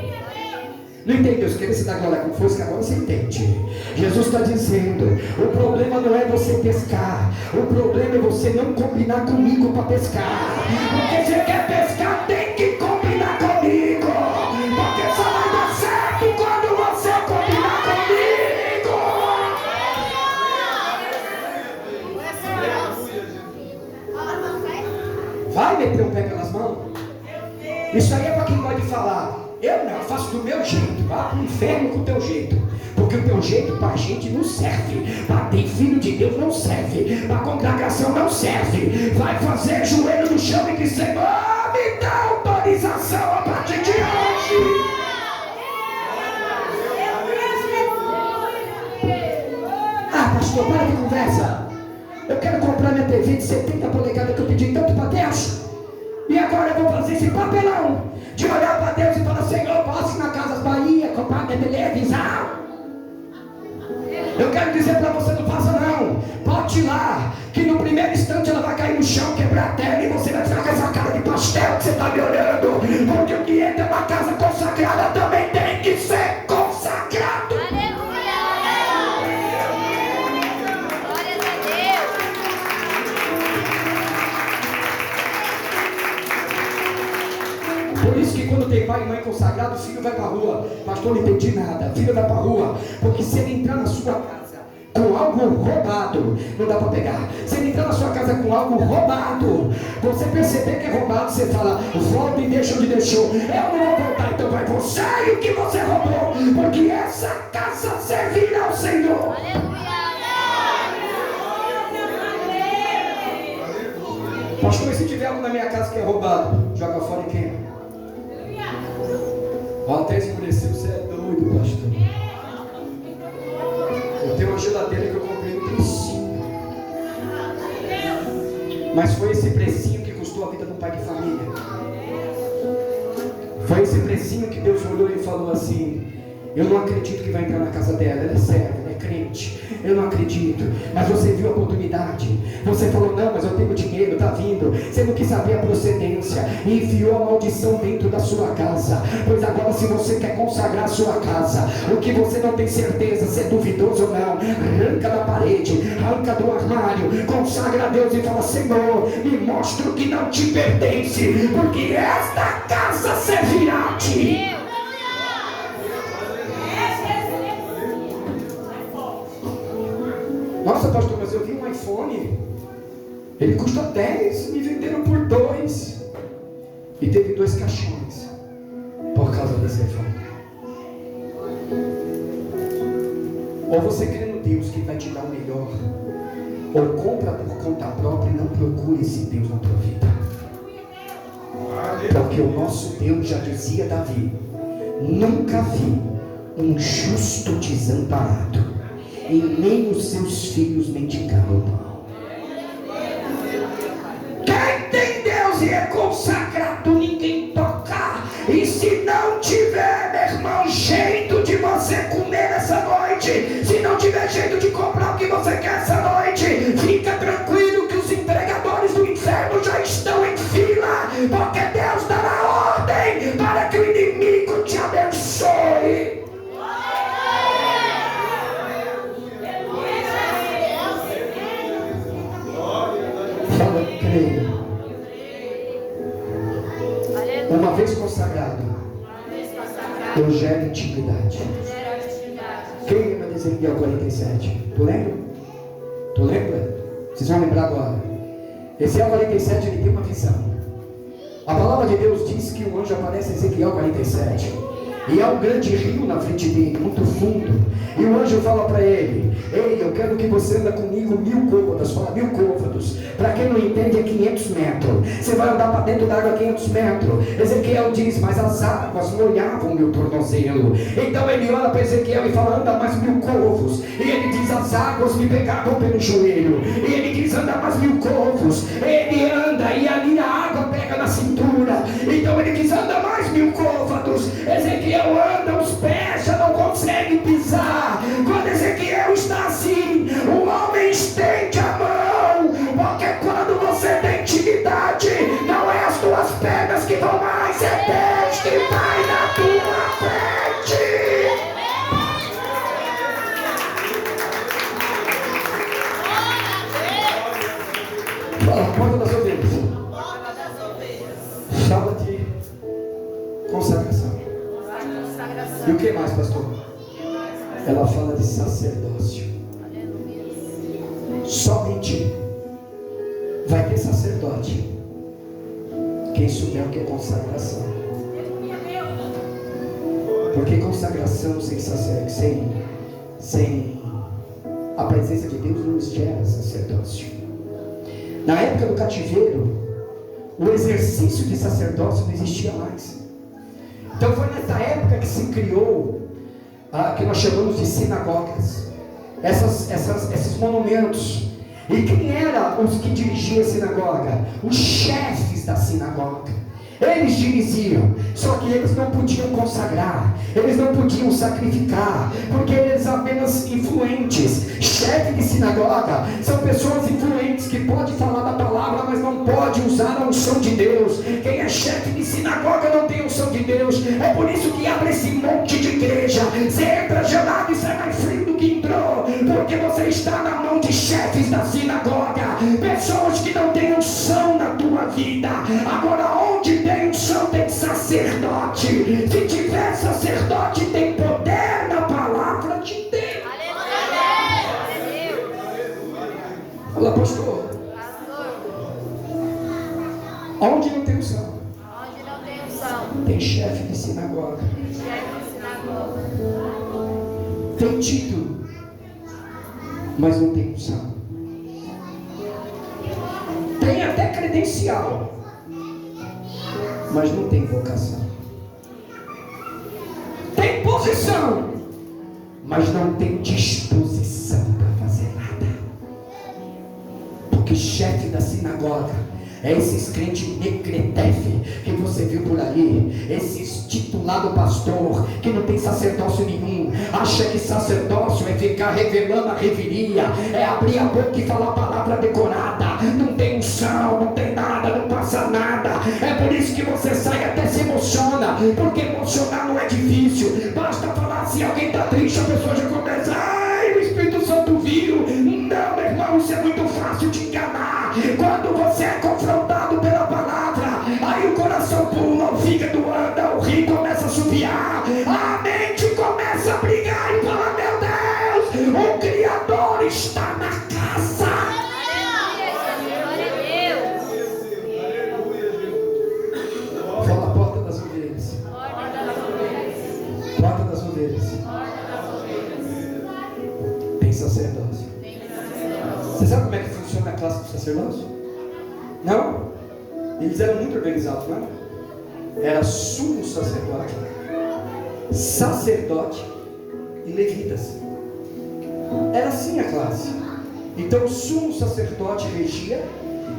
Speaker 1: Não entendeu? Se querer se dar glória com força, que agora você entende. Jesus está dizendo: o problema não é você pescar, o problema é você não combinar comigo para pescar. Porque você quer pescar, tem que combinar comigo. Isso aí é para quem pode falar: eu não, faço do meu jeito. Vá para o inferno com o teu jeito. Porque o teu jeito para a gente não serve. Para ter filho de Deus não serve. Para a congregação não serve. Vai fazer joelho no chão e dizer: Senhor, me dá autorização a partir de hoje. Ah, pastor, para de conversa. Eu quero comprar minha TV de 70 polegadas que eu pedi tanto para Deus. E agora eu vou fazer esse papelão de olhar para Deus e falar: Senhor, posso ir na Casas Bahia comprar minha televisão? Eu quero dizer para você: não faça não. Pode ir lá, que no primeiro instante ela vai cair no chão, quebrar a tela, e você vai ficar com essa cara de pastel que você está me olhando. Porque o que entra na casa consagrada também tem que ser consagrado.
Speaker 2: Aleluia! Glórias a Deus!
Speaker 1: Por isso que quando tem pai e mãe consagrado, o filho vai para a rua. Pastor, não entendi nada. O filho vai para a rua. Porque se ele entrar na sua casa com algo roubado, não dá para pegar. Se ele entrar na sua casa com algo roubado, você perceber que é roubado, você fala: volta e deixa onde deixou. Eu não vou voltar, então vai você e o que você roubou. Porque essa casa servirá ao Senhor. Pastor, e se tiver algo na minha casa que é roubado, joga fora e queima. Até escureceu, você é doido, pastor. Eu tenho uma geladeira que eu comprei no precinho. Mas foi esse precinho que custou a vida do pai de família. Foi esse precinho que Deus olhou e falou assim: eu não acredito que vai entrar na casa dela. Ela é serva, ela é crente. Eu não acredito. Mas você viu a oportunidade. Você falou: não, mas eu tenho dinheiro, está vindo. Você não quis saber a procedência e enfiou a maldição dentro da sua casa. Pois agora, se você quer consagrar a sua casa, o que você não tem certeza se é duvidoso ou não, arranca da parede, arranca do armário, consagra a Deus e fala: Senhor, me mostra o que não te pertence, porque esta casa servirá a ti. Nossa, pastor, mas eu vi um iPhone, ele custa 10, me venderam por 2, e teve 2 caixões por causa desse iPhone. Ou você crê no Deus que vai te dar o melhor, ou compra por conta própria e não procure esse Deus na tua vida. Porque o nosso Deus, já dizia Davi: nunca vi um justo desamparado, e nem os seus filhos mendigando pão. Quem tem Deus e é consagrado, ninguém toca. E se não tiver, meu irmão, jeito de você comer essa noite, se não tiver jeito de comprar o que você quer essa noite, fica tranquilo que os empregadores do inferno já estão em fila, porque Deus dará ordem para que o inimigo te abençoe. Fala, creio. Uma vez consagrado, eu gero intimidade. Quem lembra de Ezequiel 47? Tu lembra? Tu lembra? Vocês vão lembrar agora. Ezequiel 47, ele tem uma visão. A palavra de Deus diz que o anjo aparece em Ezequiel 47. E há um grande rio na frente dele, muito fundo. E o anjo fala para ele: ei, eu quero que você anda comigo 1000 côvados. Fala 1000 côvados. Para quem não entende, é 500 metros. Você vai andar para dentro da água 500 metros. Ezequiel diz: mas as águas molhavam meu tornozelo. Então ele olha para Ezequiel e fala: anda mais 1000 côvados. E ele diz: as águas me pegavam pelo joelho. E ele diz: anda mais 1000 côvados. Ele anda e ali a água pega na cintura. Então ele diz: anda mais 1000 côvados. Ezequiel anda, os pés já não conseguem pisar. Quando Ezequiel está assim, o homem estende a mão, porque quando você tem intimidade, não é as tuas pernas que vão mais, é Deus que vai na tua frente. Fala, porta das ovelhas. Fala de consagração. E o que mais, pastor? Ela fala de sacerdócio. Somente vai ter sacerdote quem souber o que é consagração. Porque consagração sem a presença de Deus não gera sacerdócio. Na época do cativeiro, o exercício de sacerdócio não existia mais. Então foi nessa época que se criou, que nós chamamos de sinagogas, esses monumentos. E quem eram os que dirigiam a sinagoga? Os chefes da sinagoga. Eles dirigiam, só que eles não podiam consagrar, eles não podiam sacrificar, porque eles eram apenas influentes. Chefe de sinagoga são pessoas influentes que podem falar da palavra, mas não pode usar a unção de Deus. Quem é chefe de sinagoga não tem unção de Deus. É por isso que abre esse monte de igreja. Você entra gelado e sai mais frio do que entrou, porque você está na mão de chefes da sinagoga, pessoas que não têm unção na tua vida. Agora, onde tem unção tem sacerdote. Se tiver sacerdote, tem poder na palavra de Deus.
Speaker 2: Aleluia.
Speaker 1: Fala, pastor. Onde não tem unção?
Speaker 2: Onde não tem unção,
Speaker 1: Tem chefe de sinagoga.
Speaker 2: chefe de sinagoga.
Speaker 1: Tem título, mas não tem unção. Tem até credencial, mas não tem vocação. Tem posição, mas não tem disposição para fazer nada. Porque chefe da sinagoga é esses crentes mequetrefe que você viu por ali, esses titulado pastor que não tem sacerdócio nenhum, acha que sacerdócio é ficar revelando a reveria, é abrir a boca e falar a palavra decorada, não tem unção, não tem nada, não passa nada. É por isso que você sai até se emociona, porque emocionar não é difícil, basta falar. Se alguém está triste, a pessoa já começa: ai, o Espírito Santo viu. Não, meu irmão, isso é muito fácil de enganar. Quando você é confrontado pela palavra, aí o coração pula, o fígado anda, o rim começa a assobiar, a mente começa a brigar e fala: meu Deus, o Criador está na casa. Fala, porta das ovelhas. Porta das ovelhas. Tem sacerdócio. Você sabe como é que funciona a classe do sacerdócio? Não? Eles eram muito organizados, não é? Era sumo sacerdote, sacerdote e levitas. Era assim a classe. Então o sumo sacerdote regia,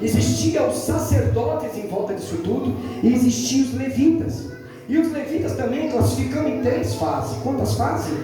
Speaker 1: existiam os sacerdotes em volta disso tudo, e existiam os levitas. E os levitas também classificam em 3 fases. Quantas fases?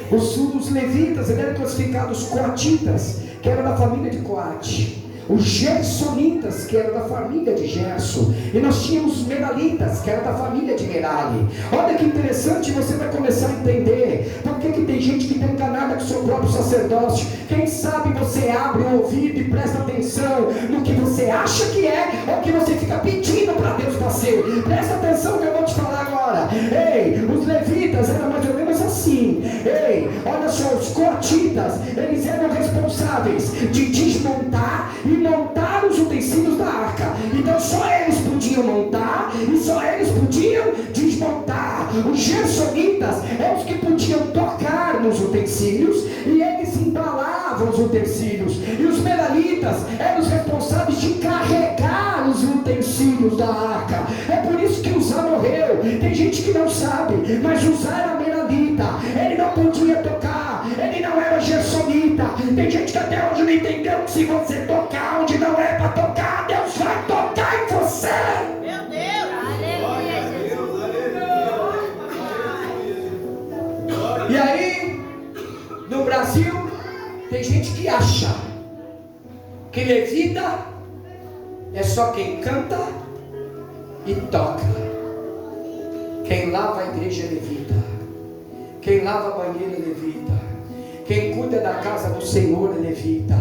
Speaker 1: Os levitas eram classificados coatitas, que era da família de Coate, os gersonitas, que era da família de Gerson, e nós tínhamos os meralitas, que era da família de Merali. Olha que interessante, você vai começar a entender por que tem gente que está enganada com o seu próprio sacerdócio. Quem sabe você abre o ouvido e presta atenção no que você acha que é, ou que você fica pedindo para Deus para ser. Presta atenção no que eu vou te falar agora. Ei, os levitas eram mais ou menos assim. Ei, olha só, os coatitas, eles eram responsáveis de desmontar e montar os utensílios da arca. Então só eles podiam montar e só eles podiam desmontar. Os gersonitas eram os que podiam tocar nos utensílios e eles embalavam os utensílios. E os meralitas eram os responsáveis de carregar os utensílios da arca. É por isso que Uzá morreu. Tem gente que não sabe, mas Uzá era meralita, ele não podia tocar, ele não era gersonita. Tem gente que até hoje não entendeu que se você tocar onde não é para tocar, Deus vai tocar em você.
Speaker 2: Meu Deus! Aleluia, Jesus!
Speaker 1: E aí, no Brasil, tem gente que acha que levita é só quem canta e toca. Quem lava a igreja é levita, quem lava a banheira é levita, quem cuida da casa do Senhor é levita.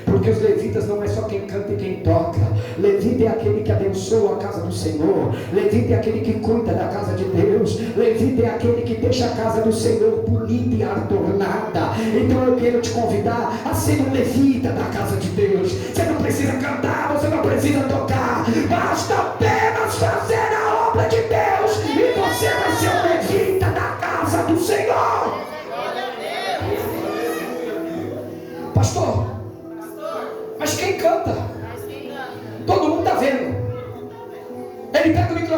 Speaker 1: Porque os levitas não é só quem canta e quem toca. Levita é aquele que abençoa a casa do Senhor. Levita é aquele que cuida da casa de Deus. Levita é aquele que deixa a casa do Senhor bonita e adornada. Então eu quero te convidar a ser um levita da casa de Deus. Você não precisa cantar, você não precisa tocar, basta apenas fazer a obra de Deus, e você vai ser um levita da casa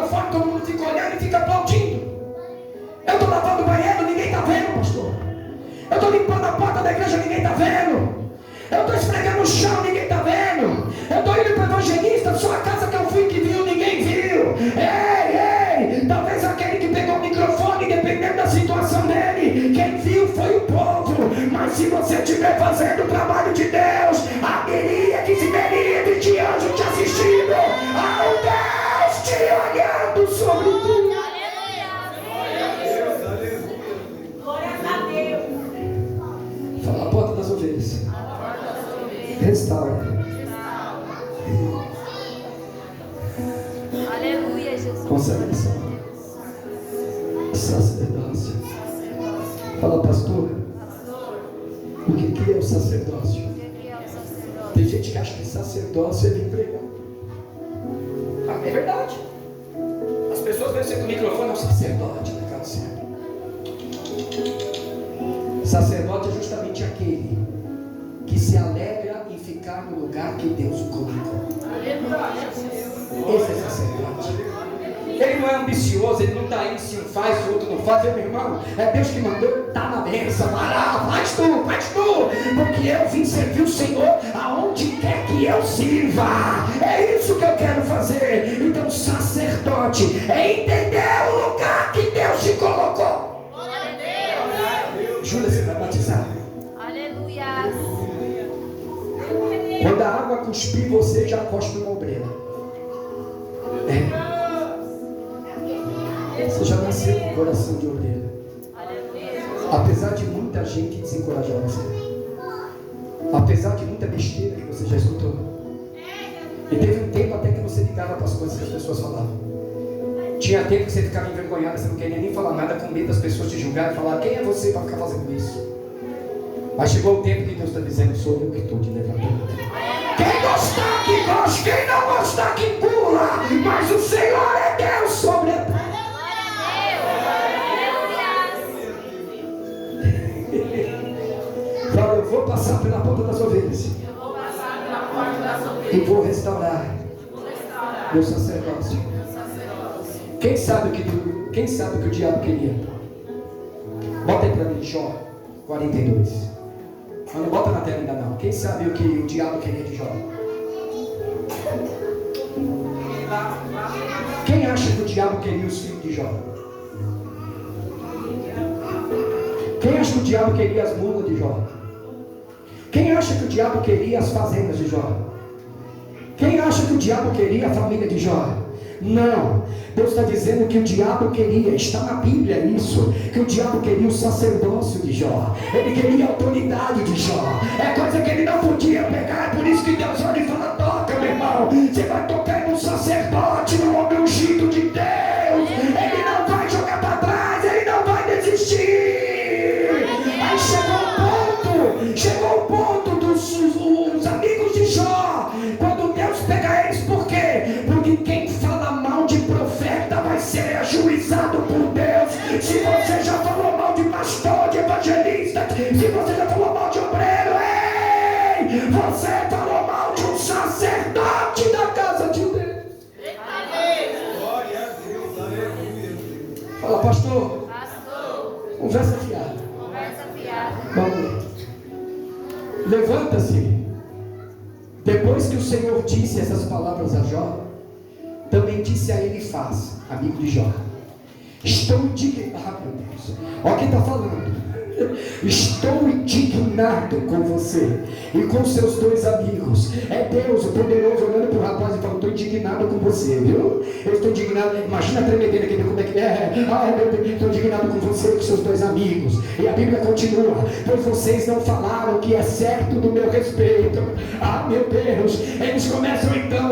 Speaker 1: microfone, todo mundo fica olhando e fica aplaudindo. Eu estou lavando o banheiro, ninguém está vendo, pastor. Eu estou limpando a porta da igreja, ninguém está vendo. Eu estou esfregando o chão, ninguém está vendo. Eu estou indo para o evangelista, sua casa que eu fui que viu, ninguém viu. Ei, talvez aquele que pegou o microfone, dependendo da situação dele, quem viu foi o povo. Mas se você estiver fazendo o trabalho de Deus, a miríade de miríades de anjos te assistindo, há um Deus te olhando sobre tudo. Fala a porta das ovelhas. Restaura.
Speaker 2: Aleluia, Jesus.
Speaker 1: Consagração. Sacerdócio. Fala, pastor. O que é o sacerdócio? Tem gente que acha que sacerdócio é vir pregar. É verdade. As pessoas veem você com o microfone, é o sacerdote da casa. Sacerdote é justamente aquele que se alegra em ficar no lugar que Deus o colocou. Esse é sacerdote. Ele não é ambicioso, ele não está indo se um faz, o outro não faz. Meu irmão, é Deus que mandou, está na bênção. Vai lá, faz tu, porque eu vim servir o Senhor aonde quer que eu sirva. É isso que eu quero fazer. Então, sacerdote é entender o lugar que Deus te colocou. Júlia, você vai batizar.
Speaker 2: Aleluia.
Speaker 1: Quando a água cuspir, você já cospe uma obreira. Você já nasceu com o coração de obreira. Apesar de muita gente desencorajar você, apesar de muita besteira que você já escutou, e teve um tempo até que você ligava para as coisas que as pessoas falavam. Tinha tempo que você ficava envergonhado, você não queria nem falar nada, com medo das pessoas te julgarem e falar: quem é você para ficar fazendo isso? Mas chegou o tempo que Deus está dizendo: sou eu que estou te levantando. Quem gostar que goste, quem não gostar que pula, mas o Senhor é Deus sobre a terra. Fala, eu vou passar pela porta das ovelhas e vou restaurar meu sacerdócio. Quem sabe o que o diabo queria? Bota aí para mim, Jó 42. Mas não bota na tela ainda não. Quem sabe o que o diabo queria de Jó? Quem acha que o diabo queria os filhos de Jó? Quem acha que o diabo queria as mulas de Jó? Quem acha que o diabo queria as fazendas de Jó? Quem acha que o diabo queria a família de Jó? Não, Deus está dizendo que o diabo queria, está na Bíblia isso, que o diabo queria o sacerdócio de Jó, ele queria a autoridade de Jó, é coisa que ele não podia pegar. É por isso que Deus olha e fala: toca, meu irmão, você vai tocar no sacerdote, no homem ungido de Deus, ele não vai jogar para trás, ele não vai desistir. Aí chegou o ponto dos amigos de Jó, quando Deus pega eles, por quê? Porque quem fala mal de profeta vai ser ajuizado por Deus. Se você já falou mal de pastor, de evangelista, se você já falou mal de obreiro, ei, você falou mal de um sacerdote da casa de Deus.
Speaker 3: Glória a Deus, aleluia.
Speaker 1: Fala, pastor. Conversa fiada. Vamos. Levanta-se. Depois que o Senhor disse essas palavras a Jó, também disse a Elifaz, amigo de Jó: estou indignado, meu Deus. Olha quem está falando. Estou indignado com você e com seus dois amigos. É Deus, o poderoso, olhando para o rapaz e falando: estou indignado com você, viu? Eu estou indignado. Imagina a tremedeira aqui, como é que é. Ai, meu Deus, estou indignado com você e com seus dois amigos. E a Bíblia continua: pois vocês não falaram o que é certo do meu respeito. Ah, meu Deus. Eles começam então: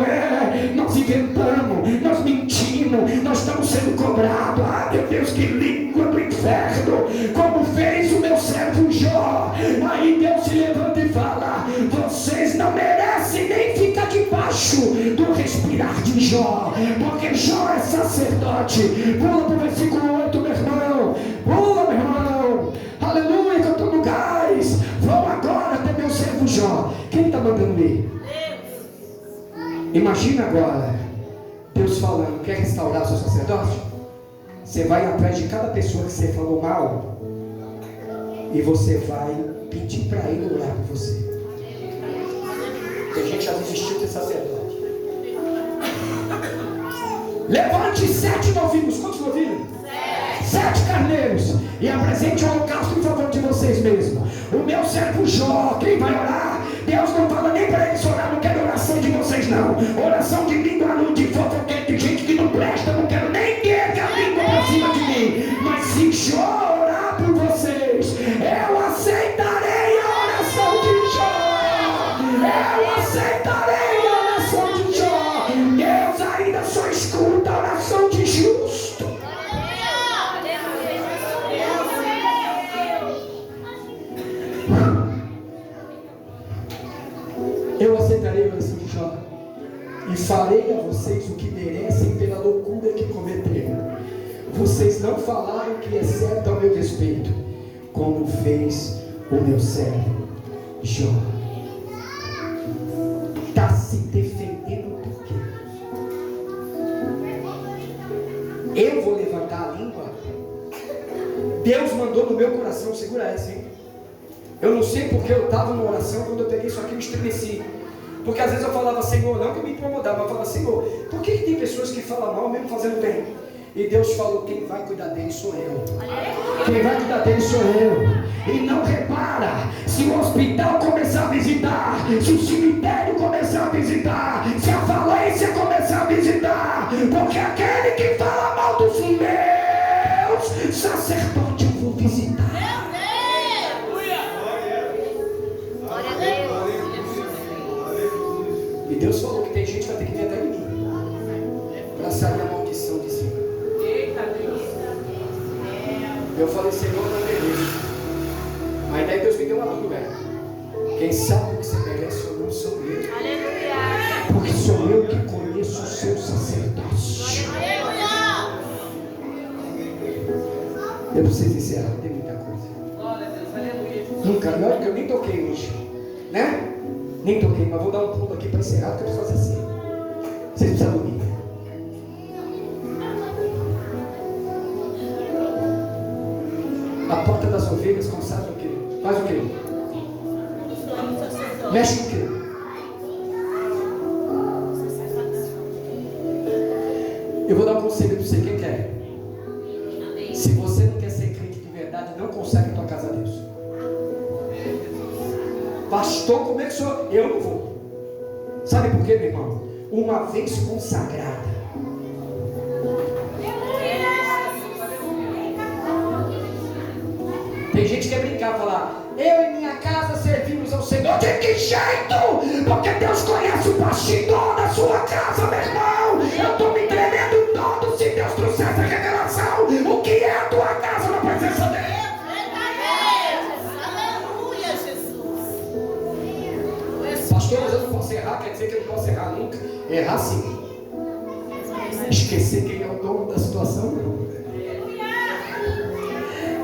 Speaker 1: nós inventamos, nós mentimos, nós estamos sendo cobrados. Ah, meu Deus, que língua do inferno, como fez o meu servo Jó. Aí Deus se levanta e fala: vocês não merecem nem ficar debaixo do respirar de Jó, porque Jó é sacerdote. Pula para o versículo 8, meu irmão. Pula, meu irmão. Aleluia, que eu estou no gás. Vão agora até meu servo Jó. Quem está mandando ir? Imagina agora Deus Deus falando, quer restaurar o seu sacerdócio? Você vai atrás de cada pessoa que você falou mal e você vai pedir para ele orar por você. Tem gente que já desistiu de ser sacerdote. Levante 7 novilhos. Quantos novilhos? 7 carneiros. E apresente o holocausto em favor de vocês mesmos. O meu servo Jó, quem vai orar? Deus não fala nem para eles orar. Não quero oração de vocês não. Oração de língua, de fofoqueiro, de gente que não presta. Não quero nem ter a língua para cima de mim. Mas se Jó orar por vocês, eu aceitarei a oração de Jó. Eu aceitarei a oração de Jó. Deus ainda só escuta a oração de justo. Eu aceitarei a oração de Jó e farei a vocês o que merecem pela loucura que cometeram. Vocês não falaram o que é certo ao meu respeito, como fez o meu servo Jó. Está se defendendo por quê? Eu vou levantar a língua? Deus mandou no meu coração, segura essa, hein? Eu não sei porque eu estava numa oração, quando eu peguei isso aqui eu me estremeci. Porque às vezes eu falava, Senhor, não que eu me incomodava, mas eu falava, Senhor, por que tem pessoas que falam mal mesmo fazendo bem? E Deus falou, quem vai cuidar dele sou eu. Quem vai cuidar dele sou eu. E não repara, se o hospital começar a visitar, se o cemitério começar a visitar, se a falência começar a visitar, porque aquele que fala mal dos meus sacerdotes eu vou visitar. E Deus falou que tem gente que vai ter que vir até em mim para sair a maldição de cima. Eu falei, Senhor, não mereço. Mas daí Deus me deu uma dúvida. Quem sabe o que você merece ou não sou eu.
Speaker 2: Aleluia.
Speaker 1: Porque sou eu que conheço o seu sacerdócio. Eu preciso encerrar, tem muita coisa. Nunca, olha que eu nem toquei hoje. Né? Nem toquei, mas vou dar um pulo aqui para encerrar, porque eu preciso fazer assim. Vocês precisam dormir. A porta das ovelhas consagra o quê? Faz o quê? Mexe o quê? Eu vou dar um conselho para você, quem quer? Se você não quer ser crente de verdade, não consegue a tua casa a Deus. Pastor, como é que o senhor... Eu não vou. Sabe por quê, meu irmão? Uma vez consagrada. Tem gente que quer brincar, falar, eu e minha casa servimos ao Senhor. De que jeito? Porque Deus conhece o bastidor da sua casa, meu irmão. Eu estou me tremendo todo se Deus trouxer essa revelação. O que é a tua casa na presença dele? Pastor, mas eu não posso errar, quer dizer que eu não posso errar nunca? Errar sim. Esquecer quem é o dono da situação, não.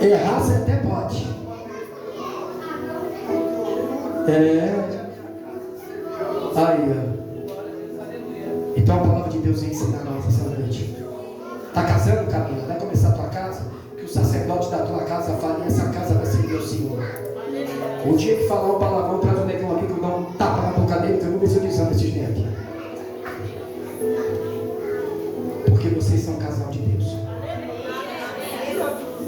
Speaker 1: Errar você até pode. Aí, ó. Então a palavra de Deus vem ensinar nós essa noite. Está casando, Camila? Vai começar a tua casa? Que o sacerdote da tua casa fale, essa casa vai ser meu Senhor. O dia que falar um palavrão, traz um negão aqui que eu dou um tapa na boca dele, que eu vou ver se eu desamo esses dentes. Porque vocês são um casal de Deus.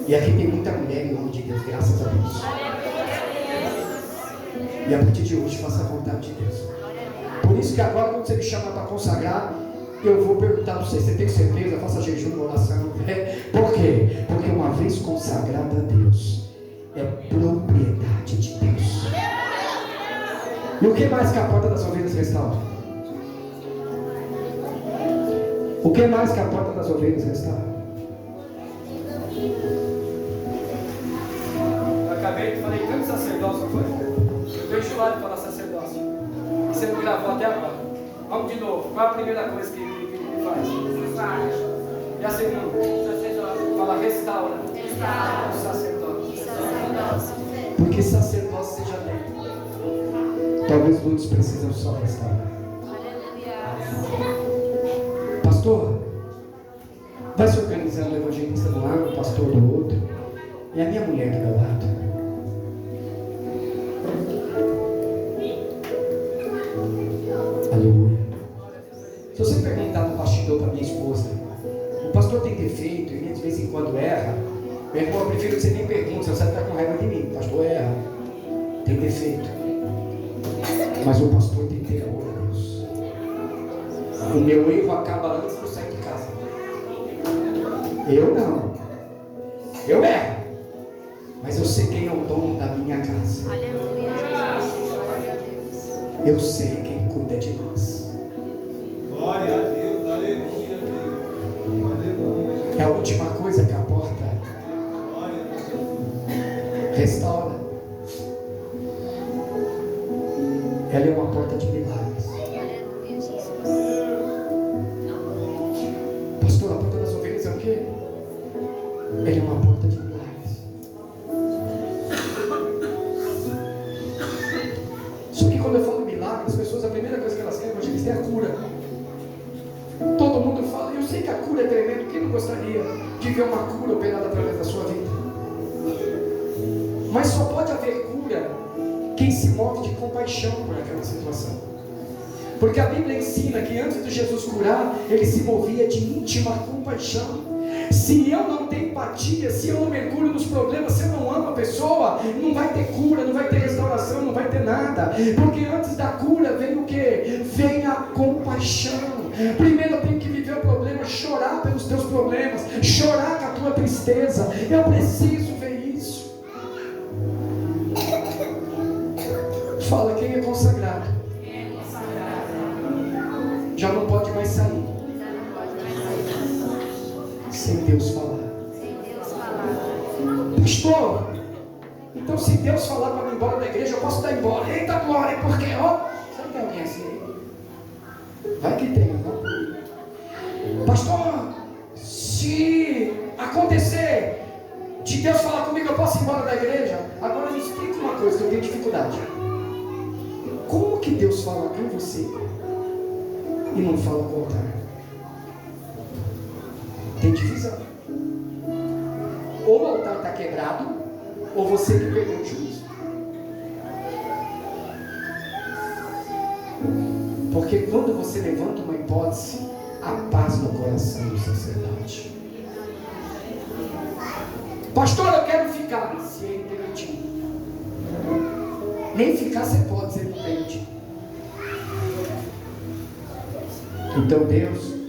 Speaker 1: E aqui tem muita mulher em nome de Deus, graças a Deus. E a partir de hoje, faça a vontade de Deus. Por isso que agora, quando você me chama para consagrar, eu vou perguntar para você tem certeza? Faça jejum, oração. Por quê? Porque uma vez consagrada a Deus, é propriedade de Deus. E o que mais que a porta das ovelhas restaura? O que mais que a porta das ovelhas restaura? Eu acabei de falei tanto sacerdócio, foi? Eu estou enjoado de falar sacerdócio. Você não gravou até agora. Vamos de novo. Qual é a primeira coisa que faz? E a segunda? Fala restaura. O sacerdócio. Porque sacerdócio você já tem. Talvez muitos precisam só restaurar. Pastor, organizando o evangelista do lado, o pastor do outro, e a minha mulher do meu lado. Aleluia. Se você perguntar no bastidor para minha esposa, o pastor tem defeito e de vez em quando erra, meu irmão, eu prefiro que você nem pergunte, você vai estar com raiva de mim. O pastor erra, tem defeito, mas o pastor tem temor a Deus. O meu erro acaba antes de eu sair de casa. Eu não. Eu erro, mas eu sei quem é o dono da minha casa.
Speaker 2: Aleluia, Jesus. Glória a Deus.
Speaker 1: Eu sei quem cuida de nós.
Speaker 3: Glória a Deus, aleluia, aleluia.
Speaker 1: É a última coisa que a porta restaura. Ela é uma porta de milagres.
Speaker 2: Aleluia, Jesus.
Speaker 1: Pastor, a porta das ovelhas é o quê? Ela é uma porta de milagres. Só que quando eu falo milagre, as pessoas, a primeira coisa que elas querem é a cura. Todo mundo fala, eu sei que a cura é tremenda. Quem não gostaria de ver uma cura operada através da sua vida? Mas só pode haver cura quem se move de compaixão por aquela situação. Porque a Bíblia ensina que antes de Jesus curar, ele se movia de íntima compaixão. Se eu não tenho empatia, se eu não mergulho nos problemas, se eu não amo a pessoa, não vai ter cura, não vai ter restauração, não vai ter nada. Porque antes da cura vem o que? Vem a compaixão. Primeiro eu tenho que viver o problema, chorar pelos teus problemas, chorar com a tua tristeza. Eu preciso ver isso. Fala, quem é consagrado já não pode mais sair sem Deus falar. Pastor, então se Deus falar para mim ir embora da igreja, eu posso dar embora. Eita glória, porque ó, será que tem alguém assim? Vai que tem, não? Pastor, se acontecer de Deus falar comigo, eu posso ir embora da igreja? Agora me explica uma coisa que eu tenho dificuldade. Como que Deus fala com você e não fala o contrário? Tem divisão. Ou o altar está quebrado, ou você que perdeu o juízo. Porque quando você levanta uma hipótese, há paz no coração do sacerdote. Pastor, eu quero ficar, se ele permitir. Nem ficar você pode, se ele não permitir. Então Deus